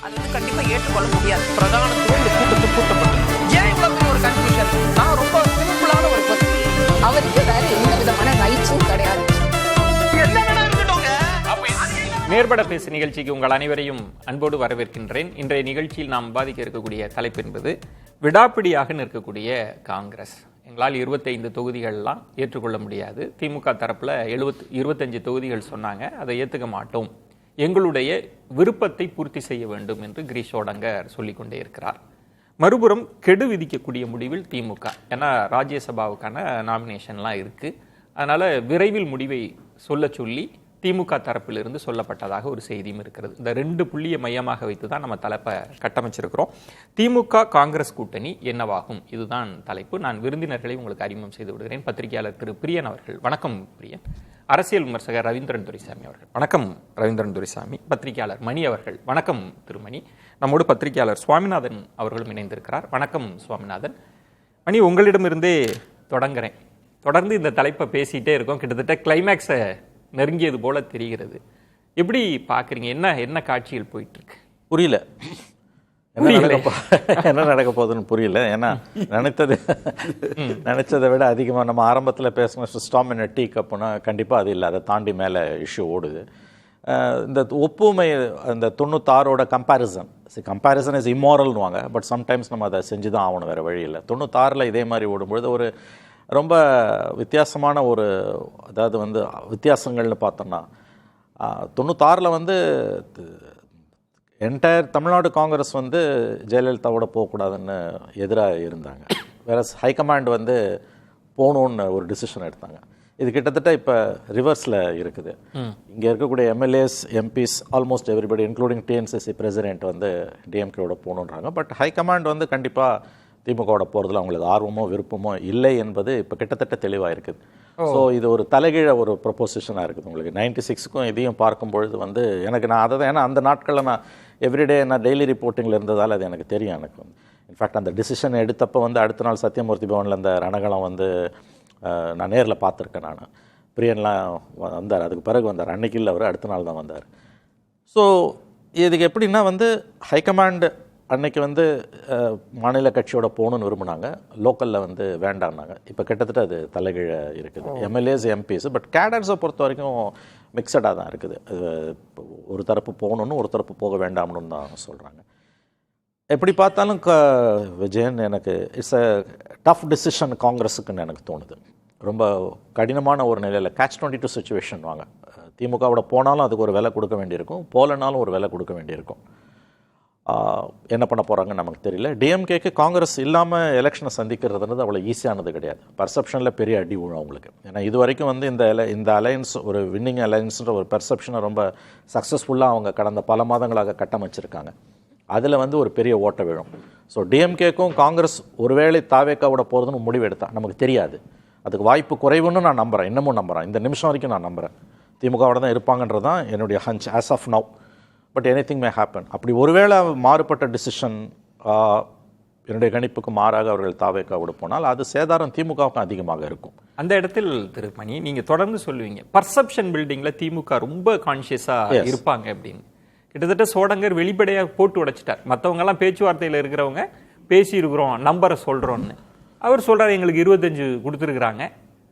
அது வந்து கண்டிப்பா ஏற்றுக்கொள்ள முடியாது. பிரதானத்துவம் இந்த கூட்டத்தில் கூட்டப்பட்டது. ஏன் இவ்வளவு பெரிய ஒரு கன்ஃபியூஷன்? நான் ரொம்ப சிம்பிளான ஒரு கொஸ்டின். அவருக்கு வேற எந்த விதமான ரைட்ஸும் கிடையாது. மேற்பட பேசு நிகழ்ச்சிக்கு உங்கள் அனைவரையும் அன்போடு வரவேற்கின்றேன். இன்றைய நிகழ்ச்சியில் நாம் விவாதிக்க இருக்கக்கூடிய தலைப்பு என்பது விடாப்பிடியாக நிற்கக்கூடிய காங்கிரஸ். எங்களால் 25 தொகுதிகள்லாம் ஏற்றுக்கொள்ள முடியாது. திமுக தரப்பில் 25 தொகுதிகள் சொன்னாங்க, அதை ஏற்றுக்க மாட்டோம், எங்களுடைய விருப்பத்தை பூர்த்தி செய்ய வேண்டும் என்று கிரீஷ் ஓடங்கர் சொல்லிக்கொண்டே இருக்கிறார். மறுபுறம் கெடு விதிக்கக்கூடிய முடிவில் திமுக, ஏன்னா ராஜ்யசபாவுக்கான நாமினேஷன்லாம் இருக்குது, அதனால் விரைவில் முடிவை சொல்ல சொல்லி திமுக தரப்பிலிருந்து சொல்லப்பட்டதாக ஒரு செய்தியும் இருக்கிறது. இந்த 2 புள்ளியை மையமாக வைத்து தான் நம்ம தலைப்பை கட்டமைச்சிருக்கிறோம். திமுக காங்கிரஸ் கூட்டணி என்னவாகும், இதுதான் தலைப்பு. நான் விருந்தினர்களை உங்களுக்கு அறிமுகம் செய்து விடுகிறேன். பத்திரிகையாளர் திரு பிரியன் அவர்கள், வணக்கம் பிரியன். அரசியல் விமர்சகர் ரவீந்திரன் துரைசாமி அவர்கள், வணக்கம் ரவீந்திரன் துரைசாமி. பத்திரிகையாளர் மணி அவர்கள், வணக்கம் திருமணி. நம்மோடு பத்திரிகையாளர் சுவாமிநாதன் அவர்களும் இணைந்திருக்கிறார், வணக்கம் சுவாமிநாதன். மணி, உங்களிடமிருந்தே தொடங்குறேன். தொடர்ந்து இந்த தலைப்பை பேசிகிட்டே இருக்கோம், கிட்டத்தட்ட கிளைமேக்ஸை நெருங்கியது போல தெரிகிறது. எப்படி பார்க்குறீங்க? என்ன காட்சிகள் போயிட்டு இருக்கு? புரியல, என்ன நடக்க போகுதுன்னு புரியல. ஏன்னா நினைச்சதை விட அதிகமாக நம்ம ஆரம்பத்தில் பேசின ஸ்டாம் இன் டீ கப்புனா கண்டிப்பாக அது இல்லை, அதை தாண்டி மேலே இஷ்யூ ஓடுது. இந்த ஒப்புமை, அந்த 96ஓட கம்பேரிசன் இஸ் இம்மாரல்னுவாங்க, பட் சம்டைம்ஸ் நம்ம அதை செஞ்சு தான் ஆகணும், வேறு வழி இல்லை. 96 இதே மாதிரி ஓடும்பொழுது ஒரு ரொம்ப வித்தியாசமான ஒரு, அதாவது வந்து வித்தியாசங்கள்னு பார்த்தோம்னா 96 என்டையர் தமிழ்நாடு காங்கிரஸ் ஜெயலலிதாவோட போகக்கூடாதுன்னு எதிராக இருந்தாங்க. வேற ஹைகமாண்ட் போகணுன்னு ஒரு டிசிஷன் எடுத்தாங்க. இது கிட்டத்தட்ட இப்போ ரிவர்ஸில் இருக்குது. இங்கே இருக்கக்கூடிய MLAs, MPs, almost everybody including TNCC president டிஎம்கேவோட போகணுன்றாங்க. பட் ஹைகமாண்ட் கண்டிப்பாக திமுகவோட போகிறதுல அவங்களுக்கு ஆர்வமோ விருப்பமோ இல்லை என்பது இப்போ கிட்டத்தட்ட தெளிவாக இருக்குது. ஸோ இது ஒரு தலைகீழ ஒரு ப்ரொப்போசிஷனாக இருக்குது. உங்களுக்கு 96க்கும் இதையும் பார்க்கும்பொழுது எனக்கு நான் அதை தான், ஏன்னா அந்த நாட்களில் நான் எவ்ரிடே நான் டெய்லி ரிப்போர்ட்டிங்கில் இருந்ததால் அது எனக்கு தெரியும். எனக்கு இன்ஃபேக்ட் அந்த டிசிஷன் எடுத்தப்போ அடுத்த நாள் சத்தியமூர்த்தி பவனில் அந்த ரணகலம் நான் நேரில் பார்த்துருக்கேன். நான் பிரியன்லாம் வந்தார், அதுக்கு பிறகு வந்தார், அன்னைக்கு இல்லை அவர், அடுத்த நாள் தான் வந்தார். ஸோ இதுக்கு எப்படின்னா ஹைகமாண்ட் அன்னைக்கு மாநில கட்சியோட போகணுன்னு விரும்பினாங்க, லோக்கலில் வேண்டாம்னாங்க. இப்போ கிட்டத்தட்ட அது தலைகீழ இருக்குது. எம்எல்ஏஸ், எம்பிஸ், பட் கேடர்ஸை பொறுத்த வரைக்கும் மிக்சடாக தான் இருக்குது. ஒரு தரப்பு போகணுன்னு, ஒரு தரப்பு போக வேண்டாம்னு தான் சொல்கிறாங்க. எப்படி பார்த்தாலும் விஜயன், எனக்கு இட்ஸ் அ டஃப் டிசிஷன் காங்கிரஸுக்குன்னு எனக்கு தோணுது. ரொம்ப கடினமான ஒரு நிலையில் catch-22 சுச்சுவேஷன் வாங்க. திமுகவோட போனாலும் அதுக்கு ஒரு விலை கொடுக்க வேண்டியிருக்கும், போகலனாலும் ஒரு விலை கொடுக்க வேண்டியிருக்கும். என்ன பண்ண போகிறாங்கன்னு நமக்கு தெரியல. டிஎம்கேக்கு காங்கிரஸ் இல்லாமல் எலெக்ஷனை சந்திக்கிறதுன்றது அவ்வளோ ஈஸியானது கிடையாது. பர்செப்ஷனில் பெரிய அடி விழும் அவங்களுக்கு. ஏன்னா இது வரைக்கும் இந்த அலையன்ஸ் ஒரு வின்னிங் அலையன்ஸ்ன்ற ஒரு பெர்செப்ஷனை ரொம்ப சக்ஸஸ்ஃபுல்லாக அவங்க கடந்த பல மாதங்களாக கட்டமைச்சிருக்காங்க. அதில் ஒரு பெரிய ஓட்ட விழும். ஸோ டிஎம்கேக்கும் காங்கிரஸ் ஒருவேளை தாவேக்காவோட போகிறதுன்னு முடிவு எடுத்தா நமக்கு தெரியாது, அதுக்கு வாய்ப்பு குறைவுன்னு நான் நம்புகிறேன், இன்னமும் நம்புகிறேன், இந்த நிமிஷம் வரைக்கும் நான் நம்புகிறேன். திமுகவோட தான் இருப்பாங்கன்றது தான் என்னுடைய hunch as of now. But anything may happen. அப்படி ஒருவேளை மாறுபட்ட டிசிஷன் என்னுடைய கணிப்புக்கு மாறாக அவர்கள் தாவேக்காவோட போனால் அது சேதாரம் திமுகவுக்கும் அதிகமாக இருக்கும். அந்த இடத்தில் திருமணி, நீங்கள் தொடர்ந்து சொல்லுவீங்க பர்செப்ஷன் பில்டிங்கில் திமுக ரொம்ப கான்ஷியஸாக இருப்பாங்க அப்படின்னு. கிட்டத்தட்ட சோடங்கர் வெளிப்படையாக போட்டு உடைச்சிட்டார். மற்றவங்கெல்லாம் பேச்சுவார்த்தையில் இருக்கிறவங்க பேசியிருக்கிறோம், நம்பரை சொல்கிறோன்னு. அவர் சொல்கிறார், எங்களுக்கு 25 கொடுத்துருக்குறாங்க,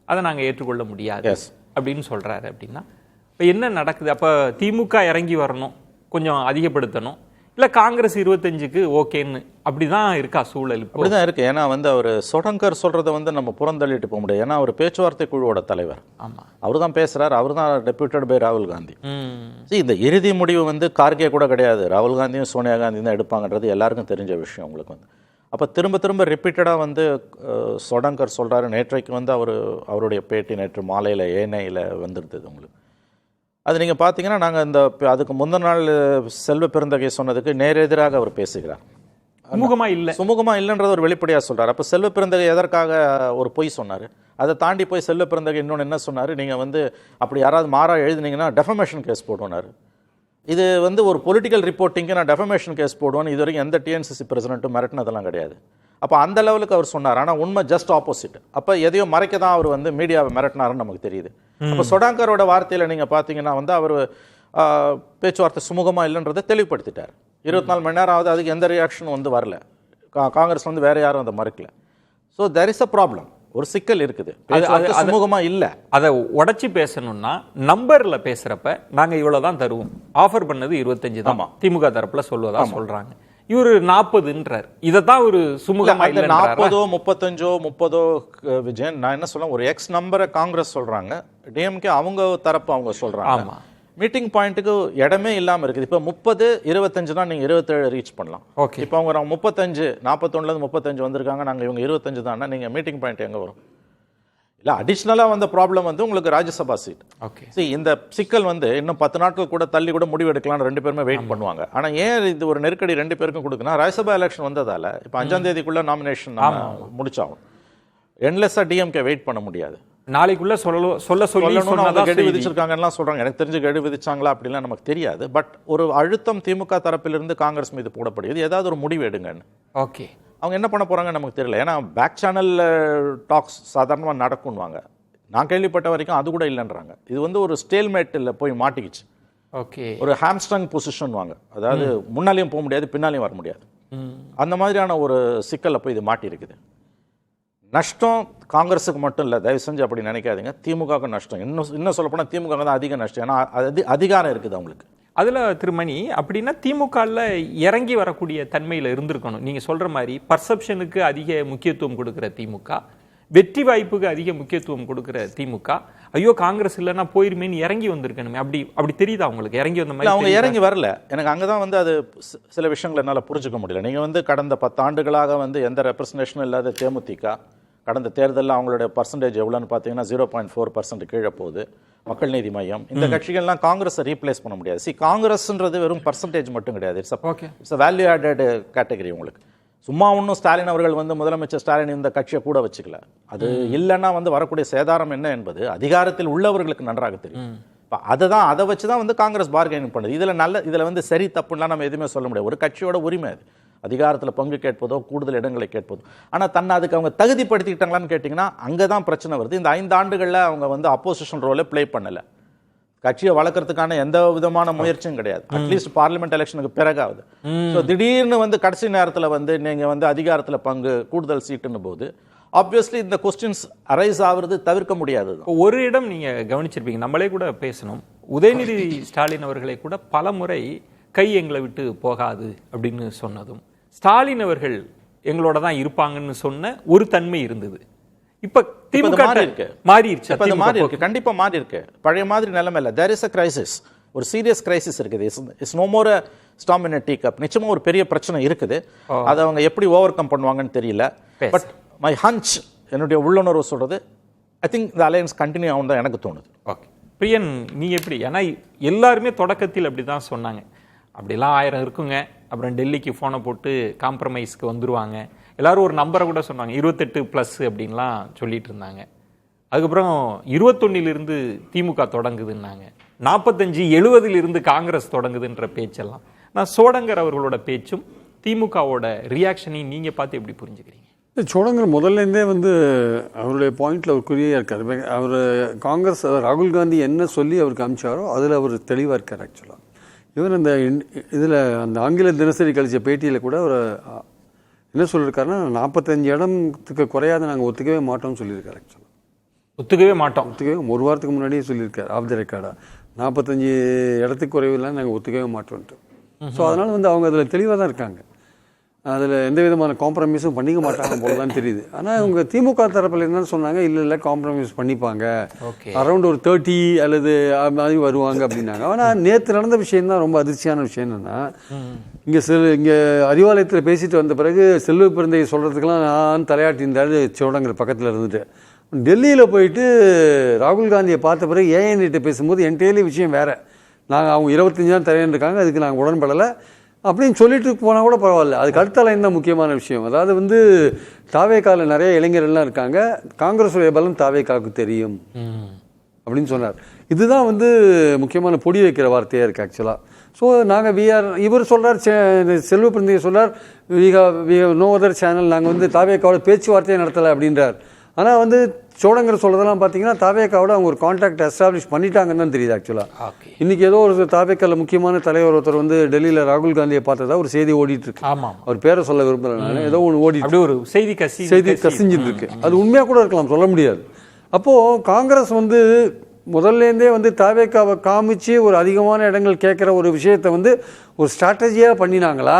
அதை நாங்கள் ஏற்றுக்கொள்ள முடியாது அப்படின்னு சொல்கிறாரு. அப்படின்னா இப்போ என்ன நடக்குது? அப்போ திமுக இறங்கி வரணும், கொஞ்சம் அதிகப்படுத்தணும், இல்லை காங்கிரஸ் 25க்கு ஓகேன்னு அப்படி தான் இருக்கா சூழல்? அப்படி தான் இருக்குது. ஏன்னா அவர் சோடங்கர் சொல்கிறத நம்ம புறந்தள்ளிட்டு போக முடியாது. ஏன்னா அவர் பேச்சுவார்த்தை குழுவோட தலைவர். ஆமாம், அவர் தான் பேசுகிறார், அவர் தான் டெப்யூட்டட் பை ராகுல் காந்தி. இந்த இறுதி முடிவு கார்கே கூட கிடையாது, ராகுல் காந்தியும் சோனியா காந்தி தான் எடுப்பாங்கன்றது எல்லாருக்கும் தெரிஞ்ச விஷயம். உங்களுக்கு அப்போ திரும்ப திரும்ப ரிப்பீட்டடாக சோடங்கர் சொல்கிறாரு. நேற்றைக்கு அவருடைய பேட்டி நேற்று மாலையில் ஏனையில் வந்துருந்தது. உங்களுக்கு அது நீங்கள் பார்த்தீங்கன்னா, நாங்கள் அதுக்கு முந்தின நாள் செல்வ பெருந்தகை சொன்னதுக்கு நேரெதிராக அவர் பேசுகிறார். சுமூகமாக இல்லைன்றது ஒரு வெளிப்படையாக சொல்கிறார். அப்போ செல்வ பெருந்தகை எதற்காக ஒரு பொய் சொன்னார்? அதை தாண்டி போய் செல்வ பெருந்தகை இன்னொன்று என்ன சொன்னார், நீங்கள் அப்படி யாராவது மாறாக எழுதுனீங்கன்னா டெஃபமேஷன் கேஸ் போடுவார். இது ஒரு பொலிட்டிக்கல் ரிப்போர்ட்டிங்கு நான் டெஃபமேஷன் கேஸ் போடுவேன்னு இது வரைக்கும் எந்த டிஎன்சிசி பிரசிடென்ட்டும் மிரட்டினதெல்லாம் கிடையாது. அப்போ அந்த லெவலுக்கு அவர் சொன்னார். ஆனால் உண்மை ஜஸ்ட் ஆப்போசிட். அப்போ எதையோ மறைக்க தான் அவர் மீடியாவை மிரட்டினாருன்னு நமக்கு தெரியுது. அப்போ சோடங்கரோட வார்த்தையில் நீங்கள் பார்த்தீங்கன்னா அவர் பேச்சுவார்த்தை சுமூகமாக இல்லைன்றதை தெளிவுபடுத்திட்டார். 24 மணி நேரம் ஆகுது, அதுக்கு எந்த ரியாக்ஷனும் வந்து வரல. காங்கிரஸ் வந்து வேற யாரும் அதை மறுக்கல. So there is a problem, ஒரு சிக்கல் இருக்குது, சுமூகமா இல்ல. அதை உடைச்சி பேசணும்னா நம்பர்ல பேசுறப்ப நாங்க இவ்வளவுதான் தருவோம், ஆஃபர் பண்ணது 25 தான் திமுக தரப்புல சொல்வதா சொல்றாங்க. இவரு 40ன்றார். இதைத்தான் ஒரு சுமூகமா இல்ல. 40 35 30 விஜயன், நான் என்ன சொல்ல, ஒரு எக்ஸ் நம்பரை காங்கிரஸ் சொல்றாங்க, டிஎம்கே அவங்க தரப்பு அவங்க சொல்றாங்க. மீட்டிங் பாயிண்ட்டுக்கு இடமே இல்லாம இருக்குது. இப்போ 30 25 தான், நீங்க 27 ரீச் பண்ணலாம். இப்போ அவங்க 35 41 35 வந்திருக்காங்க, நாங்க இவங்க 25 தான், நீங்க மீட்டிங் பாயிண்ட் எங்க வரும்? இல்ல அடிஷ்னலா வந்த ப்ராப்ளம் வந்து உங்களுக்கு ராஜ்யசபா சீட். இந்த சிக்கல் வந்து இன்னும் 10 நாட்கள் கூட தள்ளி கூட முடிவு எடுக்கலாம், 2 பேருமே வெயிட் பண்ணுவாங்க. ஆனா ஏன் இது ஒரு நெருக்கடி 2 பேருக்கும் கொடுக்குன்னா, ராஜ்யசபா எலெக்ஷன் வந்ததால இப்போ 5ஆம் தேதிக்குள்ள நாமினேஷன் முடிச்சாகும். என்லெஸ்ஸா டிஎம்கே வெயிட் பண்ண முடியாது. நாளைக்குள்ள சொல்ல கெடு விதிச்சிருக்காங்கலாம் சொல்றாங்க. எனக்கு தெரிஞ்சு கெடு விதிச்சாங்களா அப்படிலாம் நமக்கு தெரியாது. பட் ஒரு அழுத்தம் திமுக தரப்பிலிருந்து காங்கிரஸ் மீது போடப்படுகிறது, ஏதாவது ஒரு முடிவு எடுங்கன்னு. ஓகே, அவங்க என்ன பண்ண போறாங்க நமக்கு தெரியல. ஏன்னா பேக் சேனல் டாக்ஸ் சாதாரணமாக நடக்கும்வாங்க, நான் கேள்விப்பட்ட வரைக்கும் அது கூட இல்லைன்றாங்க. இது வந்து ஒரு ஸ்டேல்மேட்டில் போய் மாட்டிக்கிச்சு. ஓகே, ஒரு ஹாம்ஸ்ட்ரங் பொசிஷன் வாங்க, அதாவது முன்னாலையும் போக முடியாது பின்னாலையும் வர முடியாது, அந்த மாதிரியான ஒரு சிக்கல்ல போய் இது மாட்டி இருக்குது. நஷ்டம் காங்கிரஸுக்கு மட்டும் இல்லை, தயவு செஞ்சு அப்படி நினைக்காதீங்க, திமுகவுக்கு நஷ்டம். இன்னும் சொல்லப்போனால் திமுக தான் அதிக நஷ்டம். ஏன்னா அதிகாரம் இருக்குது அவங்களுக்கு. அதில் திருமணி அப்படின்னா திமுகவில் இறங்கி வரக்கூடிய தன்மையில் இருந்திருக்கணும். நீங்கள் சொல்கிற மாதிரி பர்செப்ஷனுக்கு அதிக முக்கியத்துவம் கொடுக்குற திமுக, வெற்றி வாய்ப்புக்கு அதிக முக்கியத்துவம் கொடுக்குற திமுக, ஐயோ காங்கிரஸ் இல்லைன்னா போயிருமேன்னு இறங்கி வந்திருக்கணுமே. அப்படி தெரியுதா உங்களுக்கு? இறங்கி வந்த மாதிரி அவங்க இறங்கி வரல. எனக்கு அங்கே தான் வந்து அது சில விஷயங்கள் என்னால் புரிஞ்சுக்க முடியல. நீங்கள் வந்து கடந்த 10 ஆண்டுகளாக வந்து எந்த ரெப்ரசன்டேஷனும் இல்லாத தேமுதிக கடந்த தேர்தலில் அவங்களுடைய பர்சன்டேஜ் எவ்வளோன்னு பார்த்தீங்கன்னா 0.4% கீழே போகுது. மக்கள் நீதி மையம், இந்த கட்சிகள்லாம் காங்கிரஸை ரீப்ளேஸ் பண்ண முடியாது. காங்கிரஸ்ன்றது வெறும் பர்சன்டேஜ் மட்டும் கிடையாது, it's a value added category. உங்களுக்கு சும்மா ஒன்றும் ஸ்டாலின் அவர்கள் வந்து முதலமைச்சர் ஸ்டாலின் இந்த கட்சியை கூட வச்சுக்கல. அது இல்லைன்னா வந்து வரக்கூடிய சேதாரம் என்ன என்பது அதிகாரத்தில் உள்ளவர்களுக்கு நன்றாக தெரியும். அதை வச்சு தான் வந்து காங்கிரஸ் பார்கெனிங் பண்ணுது. இதில் வந்து சரி தப்புலாம் நம்ம எதுவுமே சொல்ல முடியாது. ஒரு கட்சியோட உரிமை அது, அதிகாரத்தில் பங்கு கேட்பதோ கூடுதல் இடங்களை கேட்பதோ. ஆனால் தன்னை அதுக்கு அவங்க தகுதிப்படுத்திக்கிட்டாங்களான்னு கேட்டிங்கன்னா அங்கே தான் பிரச்சனை வருது. இந்த 5 ஆண்டுகளில் அவங்க வந்து அப்போசிஷன் ரோலை ப்ளே பண்ணலை. கட்சியை வளர்க்கறதுக்கான எந்த விதமான முயற்சியும் கிடையாது. அட்லீஸ்ட் பார்லிமெண்ட் எலெக்ஷனுக்கு பிறகாவது. ஸோ திடீர்னு வந்து கடைசி நேரத்தில் வந்து நீங்கள் வந்து அதிகாரத்தில் பங்கு கூடுதல் சீட்டுன்னு போது ஆப்வியஸ்லி இந்த கொஸ்டின்ஸ் அரைஸ் ஆகுறது தவிர்க்க முடியாது. ஒரு இடம் நீங்கள் கவனிச்சிருப்பீங்க, நம்மளே கூட பேசணும், உதயநிதி ஸ்டாலின் அவர்களை கூட பல முறை கை எங்களை விட்டு போகாது அப்படின்னு சொன்னதும், ஸ்டாலின் அவர்கள் எங்களோட தான் இருப்பாங்கன்னு சொன்ன ஒரு தன்மை இருந்தது. இப்ப திமுக மாறி இருக்கு, கண்டிப்பா மாறி இருக்கு. பழைய மாதிரி நிலைமை இல்ல. தேர் இஸ் a crisis, ஒரு சீரியஸ் கிரைசிஸ் இருக்குது. It's no more a storm in a teacup. நிச்சயமா ஒரு பெரிய பிரச்சனை இருக்குது. அதை அவங்க எப்படி ஓவர் கம் பண்ணுவாங்கன்னு தெரியல. பட் மை ஹஞ்ச், என்னுடைய உள்ளுணர்வு சொல்றது, I think the alliance continue ஆகும் தான் எனக்கு தோணுது. ஓகே பிரியன், நீ எப்படி? ஏன்னா எல்லாருமே தொடக்கத்தில் அப்படிதான் சொன்னாங்க, அப்படிலாம் 1000 இருக்குங்க, அப்புறம் டெல்லிக்கு ஃபோனை போட்டு காம்ப்ரமைஸ்க்கு வந்துருவாங்க, எல்லாரும் ஒரு நம்பரை கூட சொன்னாங்க 28+ அப்படின்லாம் சொல்லிட்டு இருந்தாங்க. அதுக்கப்புறம் 21 திமுக தொடங்குதுன்னாங்க, 45 70 காங்கிரஸ் தொடங்குதுன்ற பேச்செல்லாம். நான் சோடங்கர் அவர்களோட பேச்சும் திமுகவோட ரியாக்ஷனையும் நீங்க பார்த்து எப்படி புரிஞ்சுக்கிறீங்க? சோடங்கர் முதல்லேருந்தே வந்து அவருடைய பாயிண்ட்ல அவர் குறியாக இருக்கார். அவர் காங்கிரஸ் ராகுல் காந்தி என்ன சொல்லி அவருக்கு அமிச்சாரோ அதில் அவர் தெளிவாக இருக்கார். ஆக்சுவலாக இவர் அந்த இதில் அந்த ஆங்கில தினசரி கழிச்ச பேட்டியில் கூட அவர் என்ன சொல்லியிருக்காருன்னா, 45 இடத்துக்கு குறையாத நாங்கள் ஒத்துக்கவே மாட்டோம்னு சொல்லியிருக்காரு. ஆக்சுவலாக ஒத்துக்கவே ஒரு வாரத்துக்கு முன்னாடியே சொல்லியிருக்காரு ஆஃப் த ரெக்கார்டாக, 45 இடத்துக்கு குறைவில்லாம் நாங்கள் ஒத்துக்கவே மாட்டோம்ட்டு. ஸோ அதனால் வந்து அவங்க அதில் தெளிவாக தான் இருக்காங்க. அதில் எந்த விதமான காம்ப்ரமைஸும் பண்ணிக்க மாட்டாங்க போல தான் தெரியுது. ஆனால் இவங்க திமுக தரப்பில் என்ன சொன்னாங்க, இல்லை காம்ப்ரமைஸ் பண்ணிப்பாங்க, அரௌண்ட் ஒரு 30 அல்லது அது மாதிரி வருவாங்க அப்படின்னாங்க. ஆனால் நேற்று நடந்த விஷயம் தான் ரொம்ப அதிர்ச்சியான விஷயம். என்னென்னா, இங்கே அறிவாலயத்தில் பேசிட்டு வந்த பிறகு செல்வ பிறந்தையை சொல்கிறதுக்கெல்லாம் நான் தலையாட்டியிருந்தாரு சோடங்கர் பக்கத்தில் இருந்துட்டு. டெல்லியில் போயிட்டு ராகுல் காந்தியை பார்த்த பிறகு ஏஎன்கிட்ட பேசும்போது என்கிட்ட விஷயம் வேறு, அவங்க 25 தான் தரேன்னு இருக்காங்க, அதுக்கு நாங்கள் உடன்படலை அப்படின்னு சொல்லிட்டு போனால் கூட பரவாயில்ல. அதுக்கு அடுத்த லைன் தான் முக்கியமான விஷயம். அதாவது வந்து தாவேக்காவில் நிறைய இளைஞர்கள்லாம் இருக்காங்க, காங்கிரஸுடைய பலம் தாவேக்காவுக்கு தெரியும் அப்படின்னு சொன்னார். இதுதான் வந்து முக்கியமான பொடி வைக்கிற வார்த்தையாக இருக்குது ஆக்சுவலாக. ஸோ நாங்கள் இவர் சொல்கிறார், செல்வ பிறந்தையை சொல்கிறார், we have no other channel, நாங்கள் வந்து தாவேக்காவோட பேச்சுவார்த்தையை நடத்தலை அப்படின்றார். ஆனால் வந்து சோடங்கர் சொல்கிறதெல்லாம் பார்த்தீங்கன்னா தாவேக்காவோட அவங்க ஒரு கான்டாக்ட் எஸ்டாப்ளிஷ் பண்ணிட்டாங்கன்னு தான் தெரியுது ஆக்சுவலாக. இன்றைக்கி ஏதோ ஒரு தாவேக்காவில் முக்கியமான தலைவர் ஒருத்தர் வந்து டெல்லியில் ராகுல் காந்தியை பார்த்ததா ஒரு செய்தி ஓடிட்டு இருக்கு. ஆமாம், அவர் பேரை சொல்ல விரும்பல, நான் ஏதோ ஒன்று ஓடிட்டு ஒரு செய்தி கசிஞ்சிட்டு இருக்கு. அது உண்மையாக கூட இருக்கலாம், சொல்ல முடியாது. அப்போது காங்கிரஸ் வந்து முதல்லேருந்தே வந்து தாவேக்காவை காமிச்சு ஒரு அதிகமான இடங்கள் கேட்குற ஒரு விஷயத்தை வந்து ஒரு ஸ்ட்ராட்டஜியாக பண்ணினாங்களா,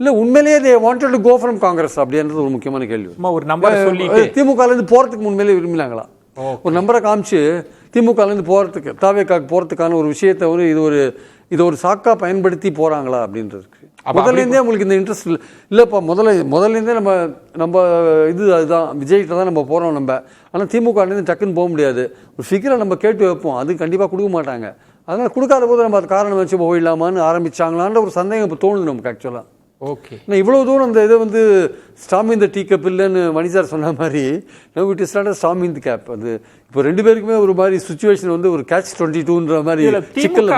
இல்லை உண்மையிலேயே they wanted to go from Congress அப்படின்றது ஒரு முக்கியமான கேள்வி. ஒரு நம்பர் சொல்லி திமுகலேருந்து போகிறதுக்கு உண்மையிலேயே விரும்பினாங்களா? ஒரு நம்பரை காமிச்சு திமுகலேருந்து போகிறதுக்கு தாவேக்காவுக்கு போகிறதுக்கான ஒரு விஷயத்தை வந்து இது ஒரு சாக்கா பயன்படுத்தி போகிறாங்களா அப்படின்றதுக்கு முதல்லேருந்தே உங்களுக்கு இந்த இன்ட்ரெஸ்ட் இல்லைப்பா. முதல்லேருந்தே நம்ம அதுதான் விஜய்கிட்ட தான் நம்ம போகிறோம் நம்ம. ஆனால் திமுகலேருந்து டக்குன்னு போக முடியாது. ஒரு ஃபிகரை நம்ம கேட்டு வைப்போம், அது கண்டிப்பாக கொடுக்க மாட்டாங்க. அதனால் கொடுக்காத போது நம்ம அது காரணம் வச்சு போயிடலாமான்னு ஆரம்பிச்சாங்களான்ற ஒரு சந்தேகம் இப்போ தோணுது நமக்கு ஆக்சுவலாக. ஓகே, நான் இவ்வளோ தூரம் அந்த இதை வந்து ஸ்டாம் இந்த டீ கப் இல்லைன்னு மணி சார் சொன்ன மாதிரி நம்ம இட் இஸ் நாட் ஸ்டாம் இந்த கேப். அது இப்போ ரெண்டு பேருக்குமே ஒரு மாதிரி சுச்சுவேஷன் வந்து ஒரு catch 22ன்ற மாதிரி சிக்கல்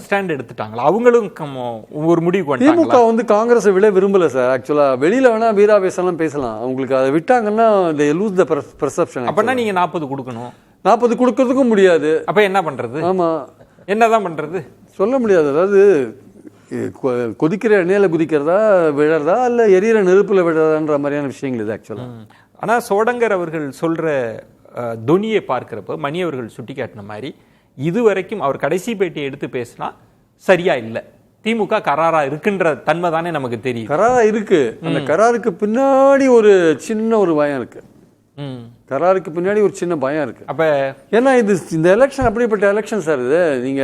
ஸ்டாண்ட் எடுத்துட்டாங்களா? அவங்களும் ஒரு முடிவு. திமுக வந்து காங்கிரஸை விட விரும்பல சார் ஆக்சுவலாக. வெளியில் வேணா வீராவேசம்லாம் பேசலாம், அவங்களுக்கு அதை விட்டாங்கன்னா they lose the perception. அப்படின்னா நீங்கள் 40 கொடுக்கணும். 40 கொடுக்கறதுக்கும் முடியாது. அப்போ என்ன பண்ணுறது? ஆமாம், என்னதான் பண்ணுறது சொல்ல முடியாது. அதாவது கொதிக்கிற எண்ணெயில் குதிக்கிறதா விழறதா இல்லை எரியிற நெருப்பில் விழறதான்ற மாதிரியான விஷயங்கள் இது ஆக்சுவலாக. ஆனால் சோடங்கர் அவர்கள் சொல்கிற துணியை பார்க்குறப்போ மணி அவர்கள் சுட்டி காட்டின மாதிரி இதுவரைக்கும் அவர் கடைசி பேட்டியை எடுத்து பேசினா சரியா இல்லை, திமுக கராரா இருக்குன்ற தன்மை தானே நமக்கு தெரியும். கராரா இருக்கு, அந்த கராருக்கு பின்னாடி ஒரு சின்ன ஒரு பயம் இருக்கு. கராருக்கு பின்னாடி ஒரு சின்ன பயம் இருக்கு. அப்ப ஏன்னா இந்த எலெக்ஷன் அப்படிப்பட்ட எலெக்ஷன் சார். இது நீங்க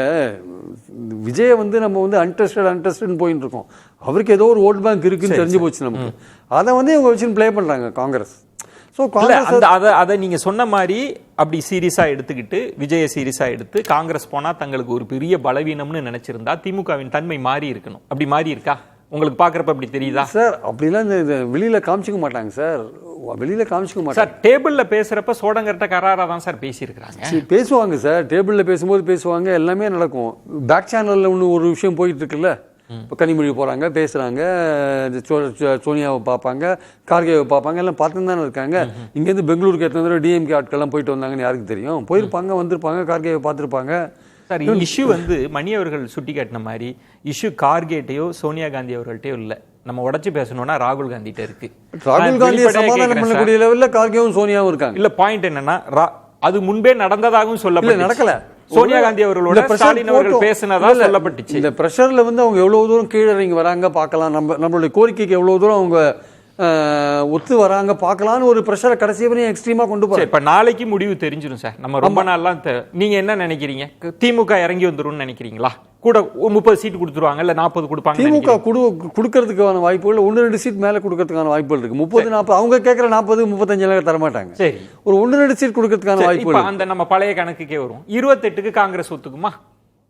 விஜயை வந்து நம்ம வந்து அன்டெஸ்டட் போயிட்டு இருக்கோம். அவருக்கு ஏதோ ஒரு ஓட் பேங்க் இருக்குன்னு தெரிஞ்சு போச்சு நமக்கு. அதை வந்து இவங்க வச்சு ப்ளே பண்றாங்க காங்கிரஸ். ஸோ அதை நீங்க சொன்ன மாதிரி அப்படி சீரியஸா எடுத்துக்கிட்டு விஜய சீரியஸா எடுத்து காங்கிரஸ் போனா தங்களுக்கு ஒரு பெரிய பலவீனம்னு நினைச்சிருந்தா திமுகவின் தன்மை மாறி இருக்கணும். அப்படி மாறி இருக்கா உங்களுக்கு பாக்குறப்ப அப்படி தெரியுதா சார்? அப்படிலாம் இந்த வெளியில காமிச்சிக்க மாட்டாங்க சார், வெளியில காமிச்சிக்க மாட்டாங்க சார். டேபிள்ல பேசுறப்ப சோடங்கர்ட்ட கராரா தான் சார் பேசியிருக்கிறாங்க. பேசுவாங்க சார், டேபிள்ல பேசும்போது பேசுவாங்க, எல்லாமே நடக்கும். பேக் சேனல்ல ஒன்று ஒரு விஷயம் போயிட்டு இருக்குல்ல, இப்போ கனிமொழி போகிறாங்க பேசுகிறாங்க, சோனியாவை பார்ப்பாங்க, கார்கேவை பார்ப்பாங்க, எல்லாம் பார்த்துன்னு தானே இருக்காங்க. இங்கேருந்து பெங்களூருக்கு எத்தனை தடவை டிஎம்கே ஆட்கள்லாம் போயிட்டு வந்தாங்கன்னு யாருக்கு தெரியும்? போயிருப்பாங்க, வந்திருப்பாங்க, கார்கேவை பார்த்துருப்பாங்க. சார், இஷ்யூ வந்து மணி அவர்கள் சுட்டி காட்டின மாதிரி இஷ்யூ கார்கேட்டையோ சோனியா காந்தி அவர்கள்ட்டையோ இல்லை. நம்ம உடச்சு பேசணும்னா ராகுல் காந்திட்ட இருக்கு. ராகுல் காந்தியை சமாதானம் பண்ணக்கூடிய லெவலில் கார்கேவும் சோனியாவும் இருக்காங்க. இல்ல, பாயிண்ட் என்னன்னா அது முன்பே நடந்ததாகவும் சொல்லப்படல. நடக்கல. சோனியா காந்தி அவர்களோட ஸ்டாலின் அவர்கள் பேசினதா சொல்லப்பட்டுச்சு. இந்த பிரஷர்ல வந்து அவங்க எவ்வளவு தூரம் கீழே இறங்கி வராங்க பார்க்கலாம், நம்மளுடைய கோரிக்கைக்கு எவ்வளவு தூரம் அவங்க ஒத்து வராங்க பார்க்கலான்னு ஒரு பிரஷரை கடைசி வரையும் எக்ஸ்ட்ரீமா கொண்டு போறோம். இப்ப நாளைக்கு முடிவு தெரிஞ்சிடும் சார். நம்ம ரொம்ப நாள்லாம் நீங்க என்ன நினைக்கிறீங்க? திமுக இறங்கி வந்துரும் நினைக்கிறீங்களா? கூட 30 சீட் கொடுத்துருவாங்க, இல்ல 40 கொடுப்பாங்க? திமுக கொடுக்கறதுக்கான வாய்ப்புகள் 1-2 சீட் மேல கொடுக்கறதுக்கான வாய்ப்புகள் இருக்கு. 30-40 அவங்க கேட்கற 40-35 தரமாட்டாங்க. சரி, ஒரு 1-2 சீட் கொடுக்கறதுக்கான வாய்ப்புகள். அந்த நம்ம பழைய கணக்குக்கே வரும். 28க்கு காங்கிரஸ் ஒத்துக்குமா?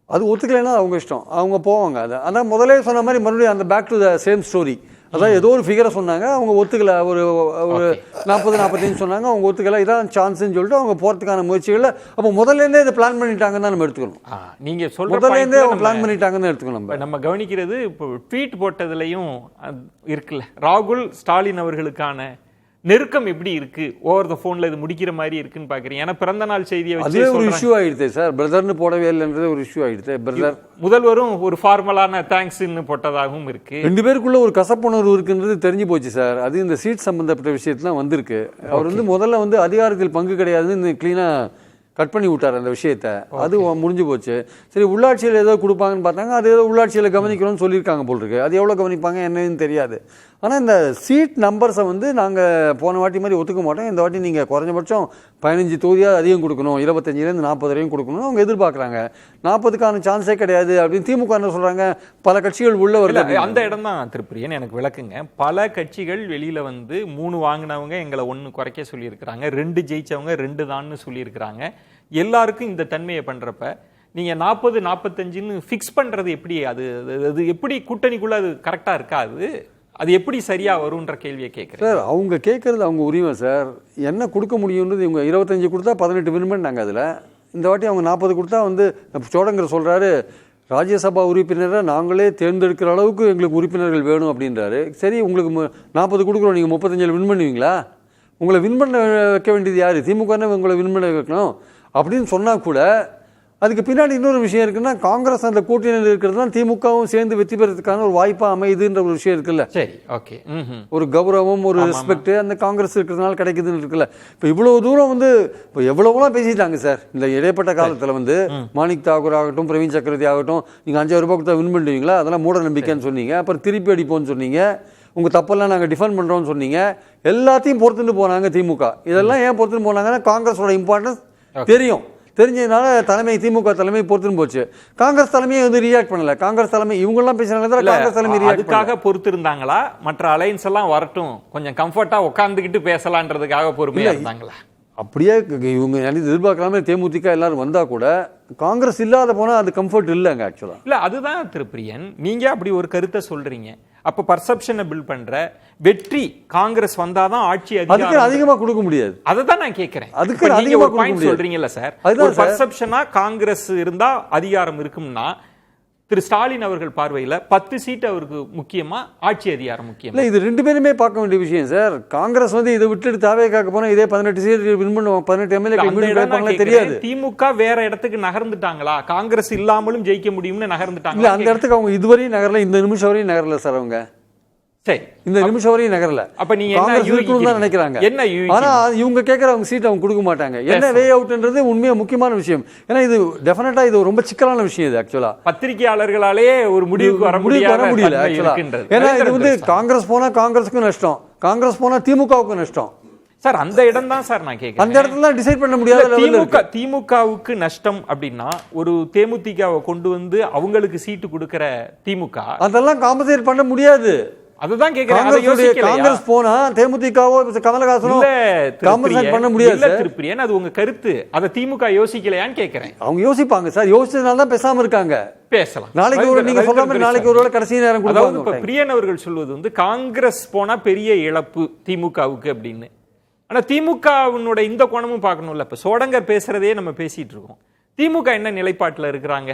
அது ஒத்துக்கலைன்னா அவங்க இஷ்டம், அவங்க போவாங்க. அதான் முதலே சொன்ன மாதிரி மறுபடியும் அந்த back to the same story. அதான் ஏதோ ஒரு ஃபிகரை சொன்னாங்க, அவங்க ஒத்துக்கல. ஒரு 40-45 சொன்னாங்க, அவங்க ஒத்துக்கல. இதான் சான்ஸ்ன்னு சொல்லிட்டு அவங்க போகிறதுக்கான முயற்சிகள். அப்போ முதல்லேருந்தே இதை பிளான் பண்ணிட்டாங்கன்னு தான் நம்ம எடுத்துக்கணும். நீங்கள் சொல்ற முதல்லேருந்தே அவங்க பிளான் பண்ணிட்டாங்கன்னு எடுத்துக்கணும். நம்ம கவனிக்கிறது இப்போ ட்வீட் போட்டதுலையும் இருக்குல்ல, ராகுல் ஸ்டாலின் அவர்களுக்கான நெருக்கம் எப்படி இருக்கு? ஓவர் த போன்ல இது முடிக்கிற மாதிரி இருக்குன்னு பாக்குறீங்க. ஏன்னா பிறந்த நாள் செய்தியை வச்சு ஒரு இஷ்யூ ஆயிடுது சார். பிரதர்னு போடவே இல்லைன்றது ஒரு இஷ்யூ ஆயிடுது. பிரதர் முதல்வரும் ஒரு ஃபார்மலான தேங்க்ஸ்ன்னு போட்டதாகவும் இருக்கு. 2 பேருக்குள்ள ஒரு கசப்புணர்வு இருக்குன்றது தெரிஞ்சு போச்சு சார். அது இந்த சீட் சம்பந்தப்பட்ட விஷயத்துல வந்திருக்கு. அவர் வந்து முதல்ல வந்து அதிகாரத்தில் பங்கு கிடையாதுன்னு கிளீனா கட் பண்ணி விட்டார் அந்த விஷயத்த. அது முடிஞ்சு போச்சு. சரி, உள்ளாட்சியில் ஏதோ கொடுப்பாங்கன்னு பார்த்தாங்க. அது ஏதோ உள்ளாட்சியில் கவனிக்கணும்னு சொல்லியிருக்காங்க போல் இருக்கு. அது எவ்வளோ கவனிப்பாங்க என்னன்னு தெரியாது. ஆனால் இந்த சீட் நம்பர்ஸை வந்து நாங்கள் போன வாட்டி மாதிரி ஒத்துக்க மாட்டோம். இந்த வாட்டி நீங்கள் குறைஞ்சபட்சம் 15 தொகுதியாக அதிகம் கொடுக்கணும், 25லேருந்து 40 வரையும் கொடுக்கணும் அவங்க எதிர்பார்க்குறாங்க. 40க்கான சான்ஸே கிடையாது அப்படின்னு திமுக என்ன சொல்கிறாங்க? பல கட்சிகள் உள்ள வருது. அந்த இடம் தான் திருப்பிரியன் எனக்கு விளக்குங்க. பல கட்சிகள் வெளியில் வந்து 3 வாங்கினவங்க எங்களை 1 குறைக்க சொல்லியிருக்கிறாங்க, 2 ஜெயிச்சவங்க 2 தான்னு சொல்லியிருக்கிறாங்க. எல்லாருக்கும் இந்த தன்மையை பண்ணுறப்ப நீங்கள் 40-45ன்னு ஃபிக்ஸ் பண்ணுறது எப்படி? அது எப்படி கூட்டணிக்குள்ளே அது கரெக்டாக இருக்காது? அது எப்படி சரியா வரும்ன்ற கேள்வியை கேட்குறேன் சார். அவங்க கேட்கறது அவங்க உரிமை சார். என்ன கொடுக்க முடியுன்றது இவங்க 25 கொடுத்தா 18 வின் பண்ணாங்க. அதில் இந்த வாட்டி அவங்க 40 கொடுத்தா வந்து சோடங்கர் சொல்கிறாரு, ராஜ்யசபா உறுப்பினரை நாங்களே தேர்ந்தெடுக்கிற அளவுக்கு எங்களுக்கு உறுப்பினர்கள் வேணும் அப்படின்றாரு. சரி, உங்களுக்கு 40 கொடுக்குறோம், நீங்கள் 35 வின் பண்ணுவீங்களா? உங்களை வின் பண்ண வைக்க வேண்டியது யார்? திமுக உங்களை வின் பண்ண வைக்கணும் அப்படின்னு சொன்னால் கூட அதுக்கு பின்னாடி இன்னொரு விஷயம் இருக்குன்னா, காங்கிரஸ் அந்த கூட்டணியில் இருக்கிறது தான் திமுகவும் சேர்ந்து வெற்றி பெறதுக்கான ஒரு வாய்ப்பாக அமையுதுன்ற ஒரு விஷயம் இருக்குல்ல. சரி, ஓகே. ஒரு கௌரவம், ஒரு ரெஸ்பெக்ட் அந்த காங்கிரஸ் இருக்கிறதுனால கிடைக்குதுன்னு இருக்குல்ல. இப்போ இவ்வளவு தூரம் இப்போ எவ்வளவுலாம் பேசிட்டாங்க சார் இந்த இடைப்பட்ட காலத்தில் மாணிக் தாக்கூர் ஆகட்டும், பிரவீன் சக்கரவர்த்தி ஆகட்டும், நீங்கள் 5000 ரூபாய் கொடுத்தா வின் பண்ணுவீங்களா, அதெல்லாம் மூட நம்பிக்கைன்னு சொன்னீங்க. அப்புறம் திருப்பி அடிப்போம்னு சொன்னீங்க. உங்கள் தப்பெல்லாம் நாங்கள் டிஃபெண்ட் பண்ணுறோம்னு சொன்னீங்க. எல்லாத்தையும் பொறுத்துட்டு போனாங்க திமுக. இதெல்லாம் ஏன் பொறுத்துட்டு போனாங்கன்னா, காங்கிரஸோட இம்பார்ட்டன்ஸ் தெரிஞ்சதுனால திமுக தலைமை பொறுத்துன்னு போச்சு. காங்கிரஸ் தலைமையை ரியாக்ட் பண்ணல. காங்கிரஸ் தலைமை இவங்கெல்லாம் பேசினாங்க, காங்கிரஸ் தலைமை அதுக்காக பொறுத்து இருந்தாங்களா? மற்ற அலைன்ஸ் எல்லாம் வரட்டும், கொஞ்சம் கம்ஃபர்ட்டா உட்கார்ந்துக்கிட்டு பேசலான்றதுக்காக பொறுமையா இருந்தாங்களா? அப்படியே இவங்க எதிர்பார்க்கலாமே தேமுதிக எல்லாரும் வந்தா கூட காங்கிரஸ் இல்லாத போனா அது கம்ஃபர்ட் இல்லைங்க ஆக்சுவலா. இல்ல, அதுதான் திருப்பிரியன், நீங்க அப்படி ஒரு கருத்தை சொல்றீங்க. அப்ப பர்செப்ஷனை பில்ட் பண்ற வெற்றி காங்கிரஸ் வந்தாதான் ஆட்சி அதிகமா கொடுக்க முடியாது. அதான் நான் கேட்கிறேன். அதுக்கு அதிகமா பாயிண்ட் சொல்றீங்கல்ல சார், ஒரு பர்செப்ஷனா காங்கிரஸ் இருந்தா அதிகாரம் இருக்கும்னா, திரு ஸ்டாலின் அவர்கள் பார்வையில் 10 சீட் அவருக்கு முக்கியமா, ஆட்சி அதிகாரம் முக்கியம்? இல்ல, இது ரெண்டு பேருமே பார்க்க வேண்டிய விஷயம் சார். காங்கிரஸ் இதை விட்டுட்டு தாவேக்காக போனா இதே 18 சீட் வின் பண்ணுவாங்க, 18 எம்எல்ஏ தெரியாது. திமுக வேற இடத்துக்கு நகர்ந்துட்டாங்களா? காங்கிரஸ் இல்லாமலும் ஜெயிக்க முடியும்னு நகர்ந்துட்டாங்க. அந்த இடத்துக்கு அவங்க இதுவரையும் நகரல, இந்த நிமிஷம் வரையும் நகரல சார். அவங்க இந்த நிமிஷம் வரையும் நகரல. அப்ப நீங்க தான் நினைக்கிறாங்க. ஆனா இவங்க கேட்கறவங்க சீட் அவங்க கொடுக்க மாட்டாங்க. என்ன வே அவுட்ன்றது உண்மையா முக்கியமான விஷயம். ஏன்னா இது டெஃபினட்டா இது ரொம்ப சிக்கலான விஷயம். இது ஆக்சுவலா பத்திரிகையாளர்களாலே ஒரு முடிவுக்கு வர முடியல ஆக்சுவலா. ஏன்னா இது காங்கிரஸ் போனா காங்கிரஸுக்கும் நஷ்டம், காங்கிரஸ் போனா திமுகவுக்கும் நஷ்டம் சார். அந்த இடம் தான் சார் நான் கேட்கிறேன். அந்த இடத்துல தான் டிசைட் பண்ண முடியாது. திமுகவுக்கு நஷ்டம் அப்படின்னா ஒரு தேமுதிகவை கொண்டு வந்து அவங்களுக்கு சீட்டு கொடுக்கிற திமுக அதெல்லாம் காம்பன்சேட் பண்ண முடியாது. அதுதான் கேக்குறேன். காங்கிரஸ் போனா தேமுதிகவோ கமலஹாசனோ காம்பன்சேட் பண்ண முடியாது திருப்பிரியன். அது உங்க கருத்து. அத திமுக யோசிக்கலையான்னு கேக்குறேன். அவங்க யோசிப்பாங்க சார். யோசிச்சதுனால தான் பேசாம இருக்காங்க. பேசலாம். நாளைக்கு நீங்க சொல்ற மாதிரி நாளைக்கு ஒருவேளை கடைசி நேரம் கொடுப்பாங்க. இப்ப பிரியன் அவர்கள் சொல்வது காங்கிரஸ் போனா பெரிய இழப்பு திமுகவுக்கு அப்படின்னு. ஆனா திமுகவினுடைய இந்த கோணமும் பார்க்கணும்ல. இப்ப சோடங்கர் பேசுறதே நம்ம பேசிட்டு இருக்கோம். திமுக என்ன நிலைப்பாட்டுல இருக்கிறாங்க?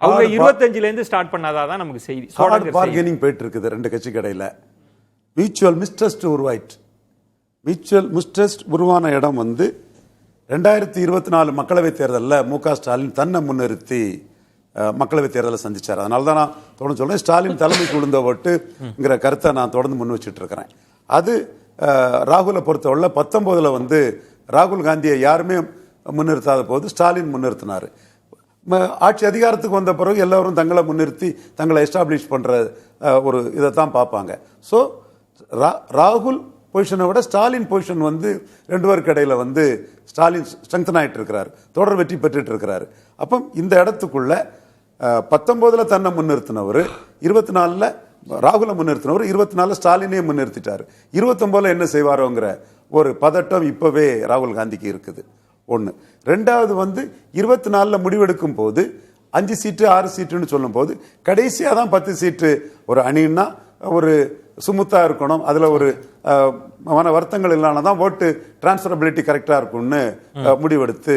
அவங்க 25ல இருந்து ஸ்டார்ட் பண்ணாதான் நமக்கு செய்தி. பார்கெனிங் போயிட்டு இருக்குது ரெண்டு கட்சிக்கு இடையில. மியூச்சுவல் மிஸ்ட்ரஸ்ட் உருவாயிட்டு. மியூச்சுவல் மிஸ்ட்ரஸ்ட் உருவான இடம் 2024 மக்களவை தேர்தலில் மு.க. ஸ்டாலின் தன்னை முன்னிறுத்தி மக்களவை தேர்தலை சந்திச்சார். அதனால தான் நான் தொடர்ந்து சொல்றேன், ஸ்டாலின் தலைமைக்கு விழுந்த ஓட்டுங்கிற கருத்தை நான் தொடர்ந்து முன் வச்சுட்டு இருக்கிறேன். அது ராகுலை பொறுத்தவரை 19ல் ராகுல் காந்தியை யாருமே முன்னிறுத்தாத போது ஸ்டாலின் முன்னிறுத்தினார். ஆட்சி அதிகாரத்துக்கு வந்த பிறகு எல்லாரும் தங்களை முன்னிறுத்தி தங்களை எஸ்டாப்ளிஷ் பண்ற ஒரு இதை தான் பார்ப்பாங்க. ஸோ ராகுல் பொசிஷனை விட ஸ்டாலின் பொசிஷன் 2 பேருக்கு இடையில ஸ்டாலின் ஸ்ட்ரெங்தன் ஆகிட்டு இருக்கிறார், தொடர் வெற்றி பெற்றுட்டு இருக்கிறாரு. அப்போ இந்த இடத்துக்குள்ள 19ல் தன்னை முன்னிறுத்தினவர், 24ல் ராகுலை முன்னிறுத்தினவர், 24ல் ஸ்டாலினே முன்னிறுத்திட்டார். 29ல் என்ன செய்வாரோங்கிற ஒரு பதட்டம் இப்பவே ராகுல் காந்திக்கு இருக்குது. ஒன்று. ரெண்டாவது 24ல் முடிவெடுக்கும் போது 5 சீட்டு 6 சீட்டுன்னு சொல்லும் போது கடைசியாக தான் 10 சீட்டு ஒரு அணின்னா ஒரு சுமுத்தா இருக்கணும், அதில் ஒரு மன வருத்தங்கள் இல்லாமதான் ஓட்டு டிரான்ஸ்பரபிலிட்டி கரெக்டாக இருக்கும்னு முடிவெடுத்து